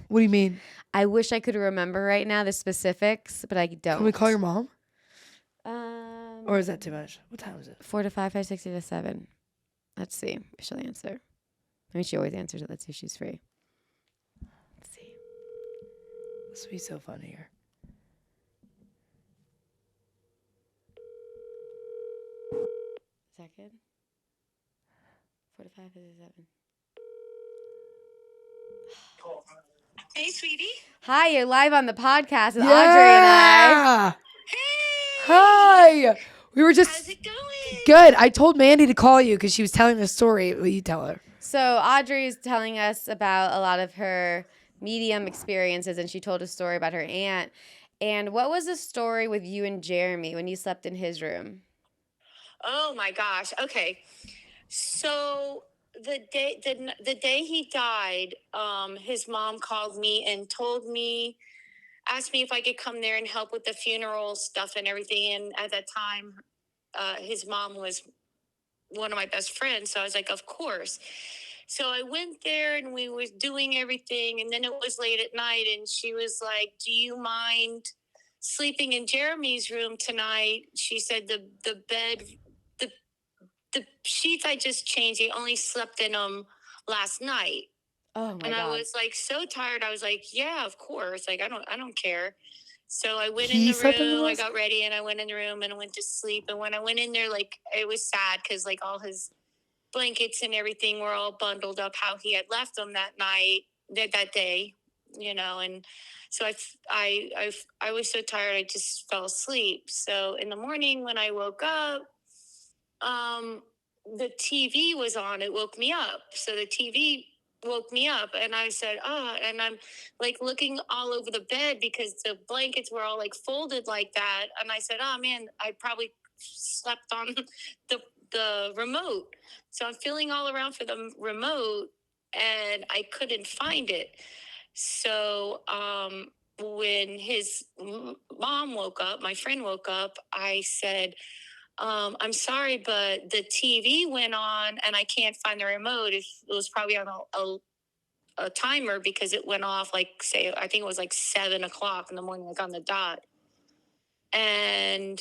What do you mean? I wish I could remember right now the specifics, but I don't. Can we call your mom? Or Or is that too much? What time is it? 4 to 5, 5, 6 to 7. Let's see if she'll answer. I mean, she always answers it. Let's see if she's free. Let's see. This would be so fun here. Second. 4 to 5, 5 to 7. Hey, sweetie. Hi, you're live on the podcast with Audrey and I. Hey. Hi. We were just How's it going? good. I told Mandy to call you because she was telling a story. Will you tell her? So Audrey is telling us about a lot of her medium experiences, and she told a story about her aunt. And what was the story with you and Jeremy when you slept in his room? Oh my gosh. Okay. So the day he died, his mom called me and asked me if I could come there and help with the funeral stuff and everything. And at that time, his mom was one of my best friends. So I was like, of course. So I went there and we was doing everything. And then it was late at night and she was like, do you mind sleeping in Jeremy's room tonight? She said the bed, the sheets I just changed, he only slept in them last night. Oh my And God. I was like so tired. I was like, yeah, of course. Like, I don't care. So I went He in the slept in the room, I house? got ready and I went in the room and I went to sleep. And when I went in there, like, it was sad because like all his blankets and everything were all bundled up how he had left them that night, that day, you know. And so I was so tired, I just fell asleep. So in the morning when I woke up, the TV was on. It woke me up. So the TV woke me up and I said, and I'm like looking all over the bed because the blankets were all like folded like that. And I said, oh man, I probably slept on the remote. So I'm feeling all around for the remote and I couldn't find it. So, when his mom woke up, my friend woke up, I said, I'm sorry, but the TV went on and I can't find the remote. It was probably on a timer because it went off like, say, I think it was like 7:00 in the morning, like on the dot. And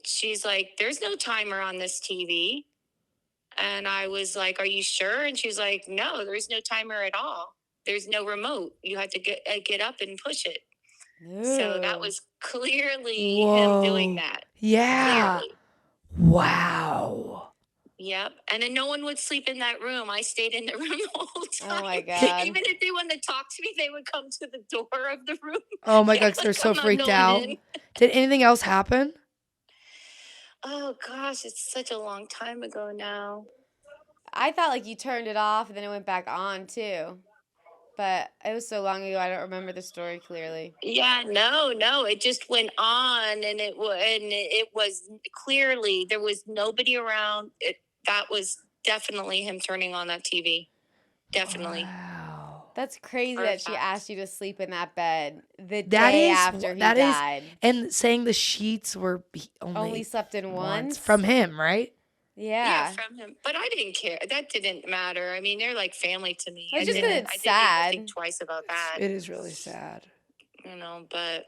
she's like, there's no timer on this TV. And I was like, are you sure? And she's like, no, there's no timer at all. There's no remote. You have to get up and push it. So that was clearly him doing that. Yeah. Clearly. Wow. Yep. And then no one would sleep in that room. I stayed in the room the whole time. Oh my God. Even if they wanted to talk to me, they would come to the door of the room. Oh my Yeah, God, 'cause they're like, so I'm not freaked going out. in. Did anything else happen? Oh gosh, it's such a long time ago now. I thought like you turned it off and then it went back on too. But it was so long ago, I don't remember the story clearly. Yeah, no, it just went on, and it was clearly there was nobody around. That was definitely him turning on that TV. Definitely. Wow. That's crazy For a that she fact. asked you to sleep in that bed the That day is- after he that is- died. And saying the sheets were Only slept in once? from him, right? Yeah. from him. But I didn't care. That didn't matter. I mean, they're like family to me. It's just didn't- that it's I didn't sad. even think twice about that. It is really sad. You know, but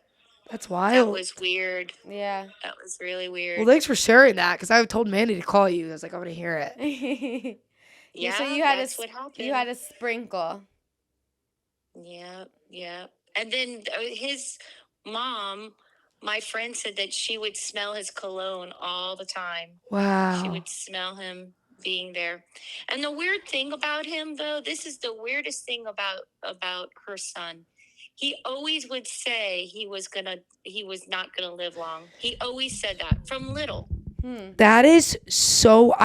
That's that wild. was weird. Yeah. That was really weird. Well, thanks for sharing that because I told Mandy to call you. I was like, I want to hear it. yeah, So you had that's what happened. You had a sprinkle. Yeah. And then his mom, my friend said that she would smell his cologne all the time. Wow. She would smell him being there. And the weird thing about him, though, this is the weirdest thing about her son. He always would say he was not gonna live long. He always said that from little. That is so.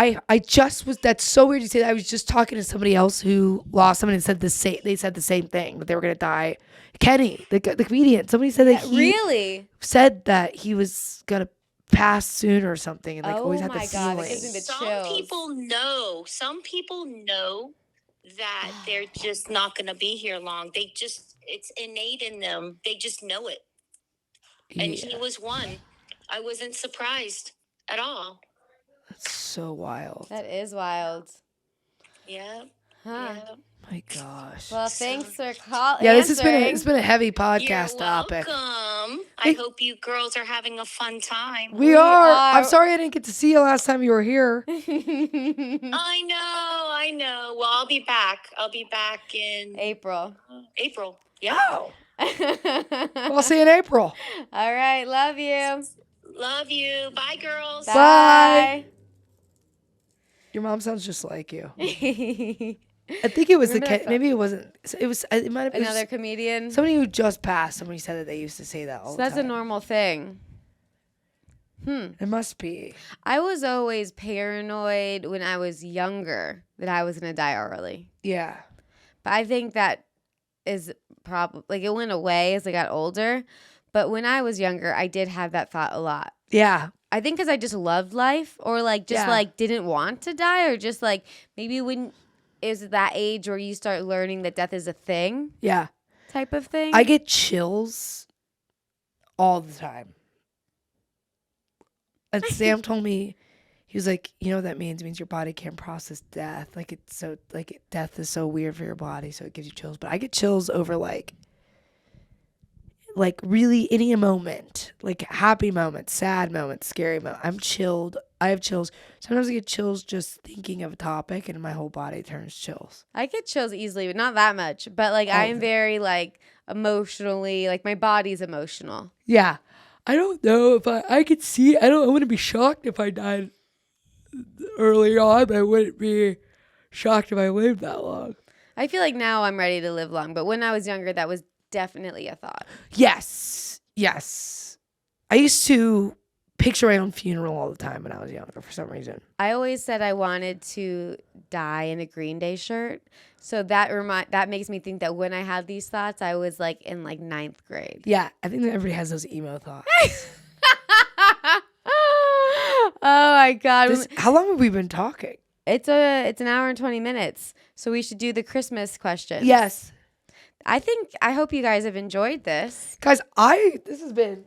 That's so weird you say that. I was just talking to somebody else who lost someone and said the same. They said the same thing, that they were gonna die. Kenny, the comedian. Somebody said that he Really? said that he was gonna pass soon or something, and like always Oh had the my God, it gives feeling. me the Some chills. some people know that they're just not going to be here long. It's innate in them. They just know it. And he was one. I wasn't surprised at all. That's so wild. That is wild. Yeah. Huh. Yeah. My gosh. Well, thanks for calling. Yeah, this has been a heavy podcast You're topic. welcome. I hope you girls are having a fun time. We are. I'm sorry I didn't get to see you last time you were here. I know. Well, I'll be back. I'll be back in April. April. Yeah. Oh. Well, I'll see you in April. All right. Love you. Love you. Bye, girls. Bye. Your mom sounds just like you. I think it was maybe it wasn't. It might have been Another comedian. somebody who just passed. Somebody said that they used to say that all the time. That's a normal thing. It must be. I was always paranoid when I was younger that I was going to die early. Yeah. But I think that is probably, like, it went away as I got older. But when I was younger, I did have that thought a lot. Yeah. I think because I just loved life, or like just like didn't want to die, or just like maybe when is that age where you start learning that death is a thing. Yeah. Type of thing. I get chills all the time. And Sam told me, he was like, you know what that means? It means your body can't process death. Death is so weird for your body, so it gives you chills. But I get chills over like really any moment, like happy moments, sad moments, scary moments. I'm chilled. I have chills. Sometimes I get chills just thinking of a topic, and my whole body turns chills. I get chills easily, but not that much. But like I am very like emotionally, like my body's emotional. Yeah. I don't know if I could see. I wouldn't be shocked if I died early on, but I wouldn't be shocked if I lived that long. I feel like now I'm ready to live long, but when I was younger, that was definitely a thought. Yes. I used to picture my own funeral all the time when I was younger for some reason. I always said I wanted to die in a Green Day shirt. So that makes me think that when I had these thoughts, I was like in like 9th grade. Yeah, I think that everybody has those emo thoughts. Oh my God. How long have we been talking? It's an hour and 20 minutes. So we should do the Christmas question. Yes. I hope you guys have enjoyed this. Guys, this has been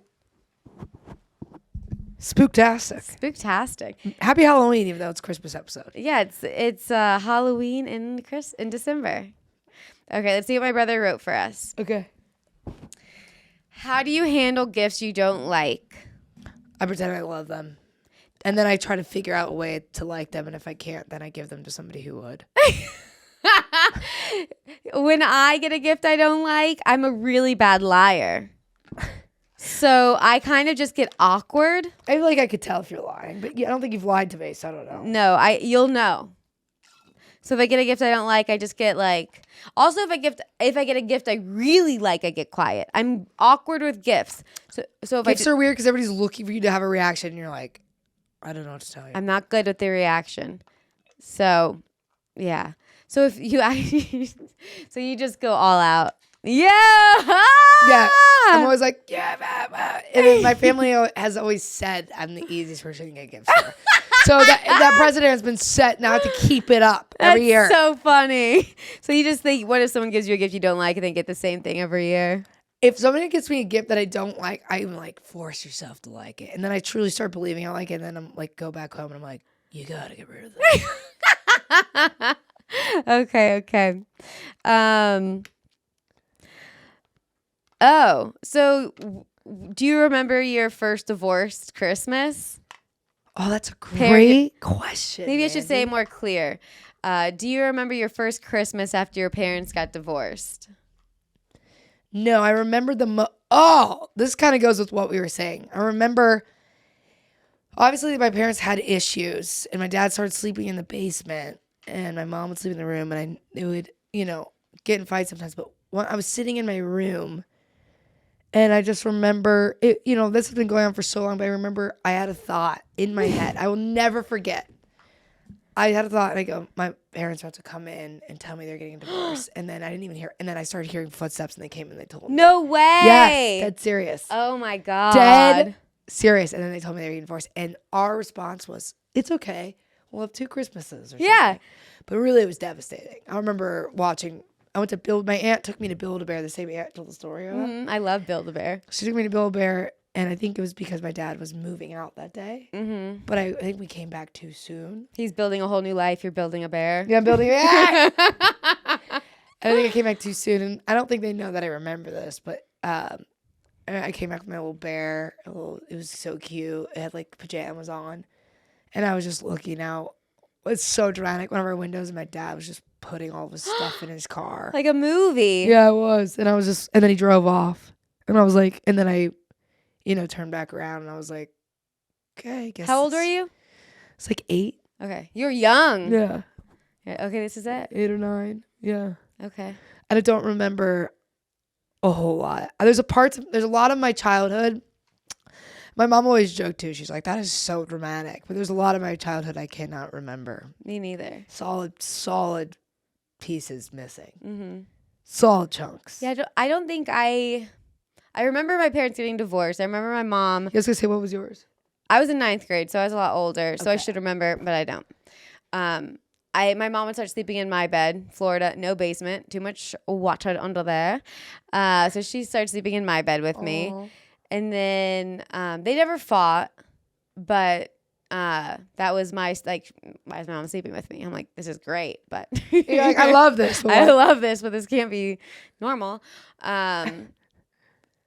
spooktastic. Spooktastic. Happy Halloween, even though it's a Christmas episode. Yeah, it's Halloween in December. Okay, let's see what my brother wrote for us. Okay. How do you handle gifts you don't like? I pretend I love them. And then I try to figure out a way to like them. And if I can't, then I give them to somebody who would. When I get a gift I don't like, I'm a really bad liar. So I kind of just get awkward. I feel like I could tell if you're lying. But yeah, I don't think you've lied to me, so I don't know. No, you'll know. So if I get a gift I don't like, I just get like. Also, if I get a gift I really like, I get quiet. I'm awkward with gifts. So if Gifts are weird because everybody's looking for you to have a reaction, and you're like, I don't know what to tell you. I'm not good with the reaction. So, yeah. So if you so you just go all out. Yeah. Yeah. I'm always like, yeah. And then my family has always said I'm the easiest person to get gifts for. So that precedent has been set. Now I have to keep it up every year. That's so funny. So you just think, what if someone gives you a gift you don't like and then get the same thing every year? If somebody gets me a gift that I don't like, I'm like, force yourself to like it. And then I truly start believing I like it. And then I'm like, go back home and I'm like, you got to get rid of this. Okay. So do you remember your first divorced Christmas? Oh, that's a great question. Maybe I should say it more clear. Do you remember your first Christmas after your parents got divorced? No, I remember this kind of goes with what we were saying. I remember, obviously, my parents had issues, and my dad started sleeping in the basement, and my mom would sleep in the room, and it would, get in fights sometimes. But when I was sitting in my room, and I just remember, this has been going on for so long, but I remember I had a thought in my head. I will never forget. I had a thought, and I go, my parents are about to come in and tell me they're getting a divorce. And then I didn't even hear, and then I started hearing footsteps, and they came and they told me. No way. Yes, dead serious. Oh my God. Dead serious. And then they told me they were getting divorced. And our response was, it's okay. We'll have 2 Christmases or Yeah. something. But really, it was devastating. I remember watching, my aunt took me to Build-A-Bear, the same aunt told the story about. I love Build-A-Bear. She took me to Build-A-Bear, and I think it was because my dad was moving out that day. Mm-hmm. But I think we came back too soon. He's building a whole new life. You're building a bear. Yeah, I'm building I think I came back too soon, and I don't think they know that I remember this, but I came back with my little bear. It was so cute. It had like pajamas on, and I was just looking out. It's so dramatic. One of our windows, and my dad was just putting all of his stuff in his car. Like a movie. Yeah, it was. And and then he drove off, and I was like, and then I, turned back around, and I was like, okay, I guess. How old are you? It's like 8. Okay. You're young. Yeah, Okay, this is it. 8 or 9. Yeah. Okay. And I don't remember a whole lot. There's a lot of my childhood. My mom always joked too. She's like, that is so dramatic. But there's a lot of my childhood I cannot remember. Me neither. Solid pieces missing. Mm-hmm. Solid chunks. Yeah, I don't think I remember my parents getting divorced. I remember my mom. I was going to say, what was yours? I was in 9th grade, so I was a lot older. So I Okay. should remember, but I don't. My mom would start sleeping in my bed. Florida, no basement, too much water under there. So she started sleeping in my bed with me. And then they never fought, but that was why is my mom sleeping with me? I'm like, this is great, but You're like, I love this. I love this, but this can't be normal.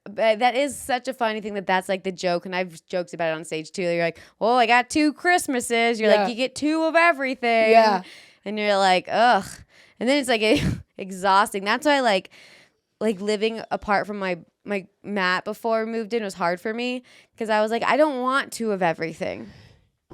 But that is such a funny thing that's like the joke, and I've joked about it on stage too. You're like, well, I got 2 Christmases. You're like, you get 2 of everything. Yeah. And you're like, ugh. And then it's like exhausting. That's why like living apart from my mat before we moved in was hard for me, because I was like, I don't want 2 of everything.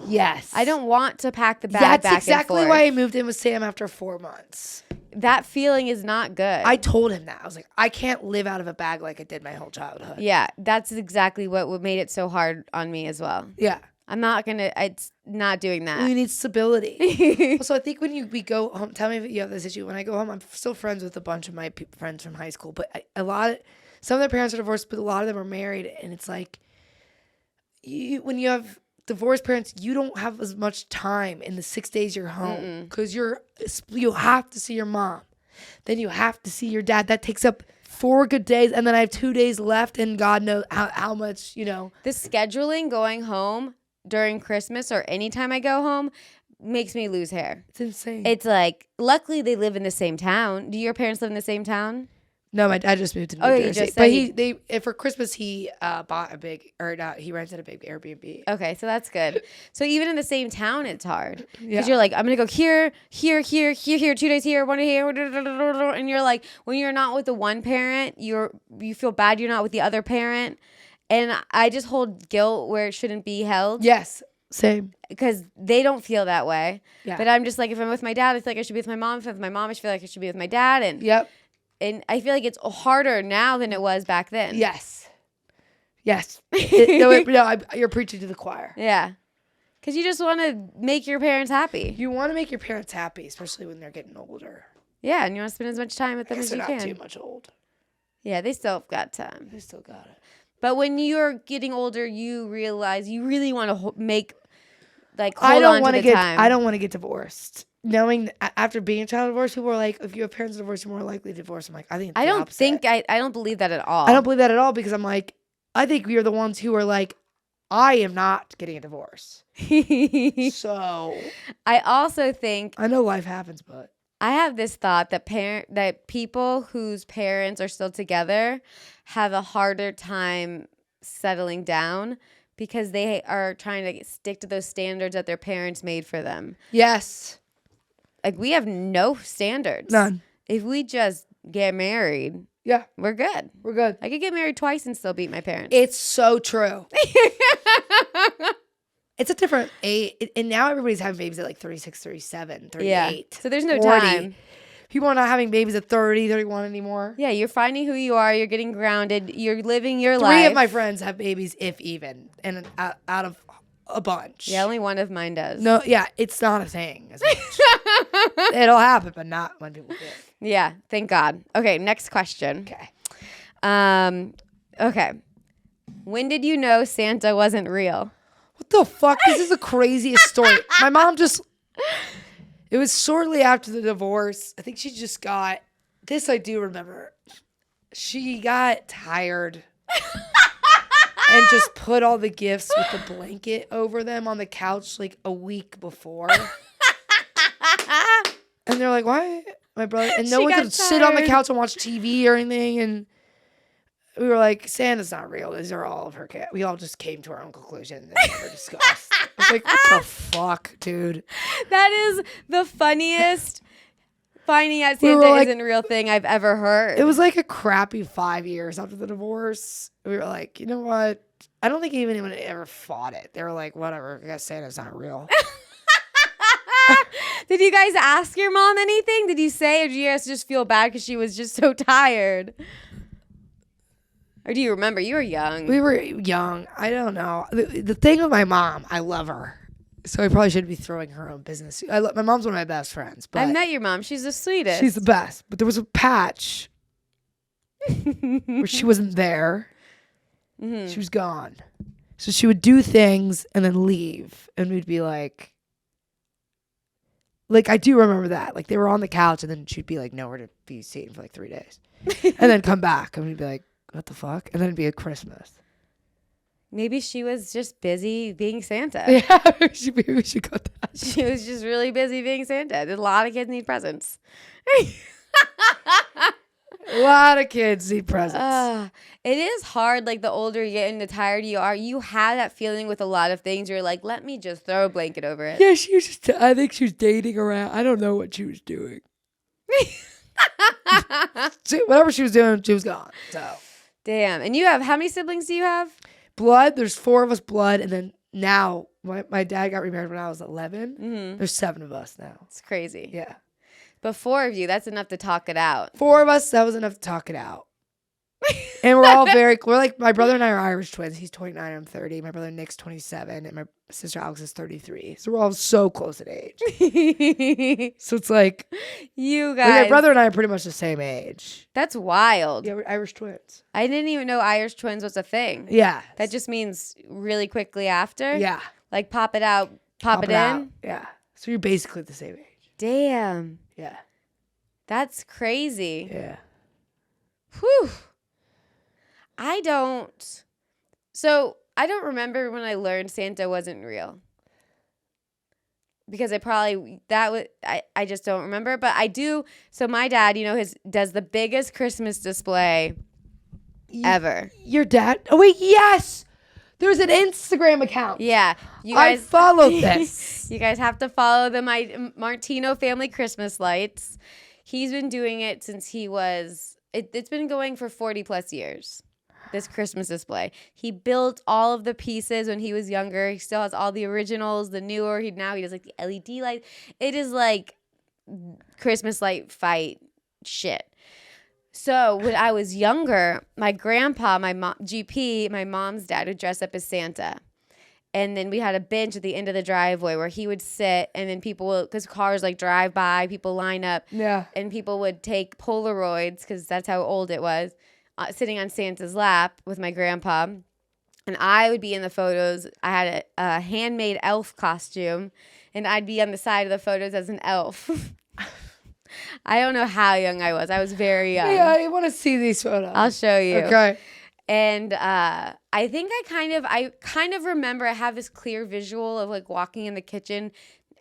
Yes. I don't want to pack the bag back and forth. That's exactly why I moved in with Sam after 4 months. That feeling is not good. I told him that. I was like, I can't live out of a bag like I did my whole childhood. Yeah, that's exactly what made it so hard on me as well. Yeah. It's not doing that. We need stability. Also, I think when we go home, tell me if you have this issue. When I go home, I'm still friends with a bunch of my friends from high school, but some of their parents are divorced, but a lot of them are married, and it's like, when you have divorced parents, you don't have as much time in the 6 days you're home, because you have to see your mom, then you have to see your dad. That takes up 4 good days, and then I have 2 days left, and God knows how much, The scheduling going home during Christmas or anytime I go home makes me lose hair. It's insane. It's like, luckily they live in the same town. Do your parents live in the same town? No, my dad just moved to New Jersey. But for Christmas he bought he rented a big Airbnb. Okay, so that's good. So even in the same town, it's hard, because Yeah. you're like, I'm gonna go here, 2 days here, 1 day here, and you're like, when you're not with the one parent, you feel bad you're not with the other parent, and I just hold guilt where it shouldn't be held. Yes, same. Because they don't feel that way. Yeah. But I'm just like, if I'm with my dad, I feel like I should be with my mom. If I'm with my mom, I feel like I should be with my dad. And Yep. And I feel like it's harder now than it was back then. Yes. You're preaching to the choir. Yeah. Because you just want to make your parents happy. You want to make your parents happy, especially when they're getting older. Yeah, and you want to spend as much time with them as They're you not can. too much old. Yeah, they still have got time. They still got it. But when you're getting older, you realize you really want to hold on to the time. I don't want to get divorced. Knowing after being a child divorced, people are like, if you have parents divorced, you're more likely to divorce. I'm like, I think it's the opposite. I don't believe that at all. I don't believe that at all, because I'm like, I think we are the ones who are like, I am not getting a divorce. So I also think I know life happens, but I have this thought that people whose parents are still together have a harder time settling down, because they are trying to stick to those standards that their parents made for them. yes, Like, we have no standards. none. If we just get married, Yeah, we're good. we're good. I could get married twice and still beat my parents. It's so true. It's a different age, and now everybody's having babies at like 36, 37, 38. Yeah. So there's no 40. time. People are not having babies at 30, 31 anymore. Yeah, you're finding who you are. You're getting grounded. You're living your 3 life. of my friends have babies, if even, and out of a bunch. Yeah, only one of mine does. No, yeah, it's not a thing as much. It'll happen, but not when people do. Yeah, thank God. Okay, next question. Okay. Okay. When did you know Santa wasn't real? What the fuck? This is the craziest story. My mom just... It was shortly after the divorce. I think she just got... This I do remember. She got tired and just put all the gifts with the blanket over them on the couch like a week before. And they're like, why? My brother... And no one could sit on the couch and watch TV or anything. And we were like, Santa's not real. These are all of her kids. We all just came to our own conclusion and never discussed. I was like, what the fuck, dude? That is the funniest finding out Santa isn't a real thing I've ever heard. It was like a crappy 5 years after the divorce. We were like, you know what? I don't think even anyone ever fought it. They were like, whatever. I guess Santa's not real. Did you guys ask your mom anything? Did you say, or did you guys just feel bad because she was just so tired? Or do you remember? You were young. We were young. I don't know. The thing with my mom, I love her. So I probably shouldn't be throwing her own business. My mom's one of my best friends. But I've met your mom. She's the sweetest. She's the best. But there was a patch where she wasn't there. Mm-hmm. She was gone. So she would do things and then leave. And we'd be like, I do remember that. Like, they were on the couch and then she'd be like, nowhere to be seen for like 3 days. And then come back. And we'd be like, what the fuck? And then it'd be a Christmas. Maybe she was just busy being Santa. Yeah, maybe we should go that. She was just really busy being Santa. A lot of kids need presents. A lot of kids need presents. It is hard, like, the older you get and the tired you are. You have that feeling with a lot of things. You're like, let me just throw a blanket over it. Yeah, she was just, I think she was dating around. I don't know what she was doing. Whatever she was doing, she was gone. So. Damn. And you have, how many siblings do you have? Blood. There's 4 of us blood. And then now, my dad got remarried when I was 11. Mm-hmm. There's 7 of us now. It's crazy. Yeah. But 4 of you, that's enough to talk it out. 4 of us, that was enough to talk it out. And we're all we're like, my brother and I are Irish twins. He's 29, I'm 30. My brother Nick's 27, and my sister Alex is 33. So we're all so close in age. So it's like, you guys. My brother and I are pretty much the same age. That's wild. Yeah, we're Irish twins. I didn't even know Irish twins was a thing. Yeah. That just means really quickly after? Yeah. Like pop it out, pop it in? Out. Yeah. So you're basically the same age. Damn. Yeah. That's crazy. Yeah. Whew. I don't remember when I learned Santa wasn't real. Because I just don't remember. But I do. So my dad, does the biggest Christmas display ever. Your dad? Oh, wait, yes. There's an Instagram account. Yeah. I followed this. You guys have to follow the Martino family Christmas lights. He's been doing it since it's been going for 40 plus years. This Christmas display. He built all of the pieces when he was younger. He still has all the originals, the newer. He does like the LED light. It is like Christmas light fight shit. So when I was younger, my grandpa, my mom's dad, would dress up as Santa. And then we had a bench at the end of the driveway where he would sit, and then because cars like drive by, people line up. Yeah. And people would take Polaroids, because that's how old it was, sitting on Santa's lap with my grandpa. And I would be in the photos. I had a handmade elf costume, and I'd be on the side of the photos as an elf. I don't know how young I was. I was very young. Yeah, I want to see these photos. I'll show you. Okay. And I think I kind of remember I have this clear visual of like walking in the kitchen,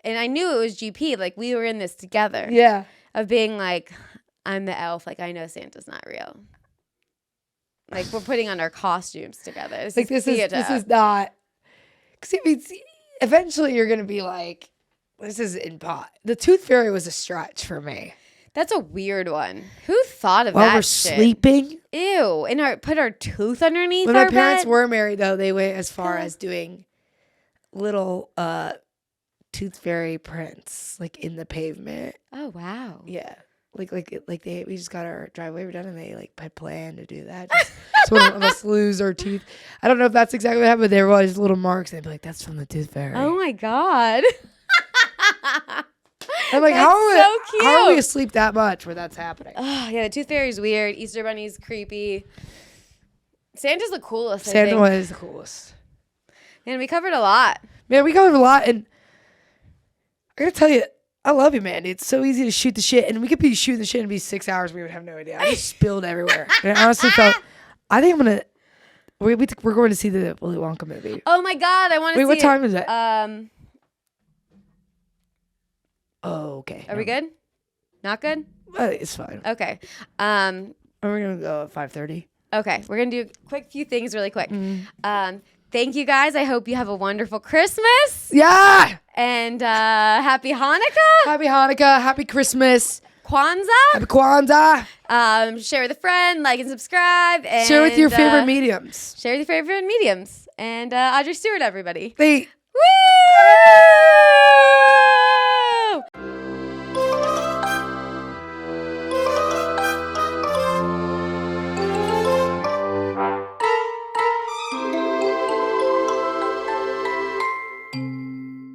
and I knew it was GP. Like we were in this together. Yeah. Of being like, I'm the elf. Like I know Santa's not real. Like we're putting on our costumes together. This is not. Because eventually you're gonna be like, this is in pot. The Tooth Fairy was a stretch for me. That's a weird one. Who thought of that? While we're shit? Sleeping. Ew! And put our tooth underneath. When our my parents bed? were married, though, they went as far as doing little Tooth Fairy prints, like in the pavement. Oh wow! Yeah, we just got our driveway redone, and they like had planned to do that. Just, so one of us lose our teeth. I don't know if that's exactly what happened. But there was little marks. They'd be like, "That's from the Tooth Fairy." Oh my god! I'm like, how are we asleep that much where that's happening? Oh, yeah, the Tooth Fairy's weird. Easter Bunny's creepy. Santa's the coolest. Santa I think. was the coolest. Man, we covered a lot. Man, we covered a lot, and I gotta tell you, I love you, Mandy. It's so easy to shoot the shit, and we could be shooting the shit and be 6 hours. We would have no idea. I just spilled everywhere. And I honestly felt. I think I'm gonna. We're going to see the Willy Wonka movie. Oh my God, I want to see. Wait, what time is it? Oh, okay. Are we good? Not good? It's fine. Okay. Are we gonna go at 5:30? Okay, we're gonna do a quick few things really quick. Thank you guys. I hope you have a wonderful Christmas. Yeah. And happy Hanukkah. Happy Hanukkah. Happy Christmas. Kwanzaa. Happy Kwanzaa. Share with a friend, like and subscribe. And share with your favorite mediums. Share with your favorite mediums. And Audrey Stewart, everybody. They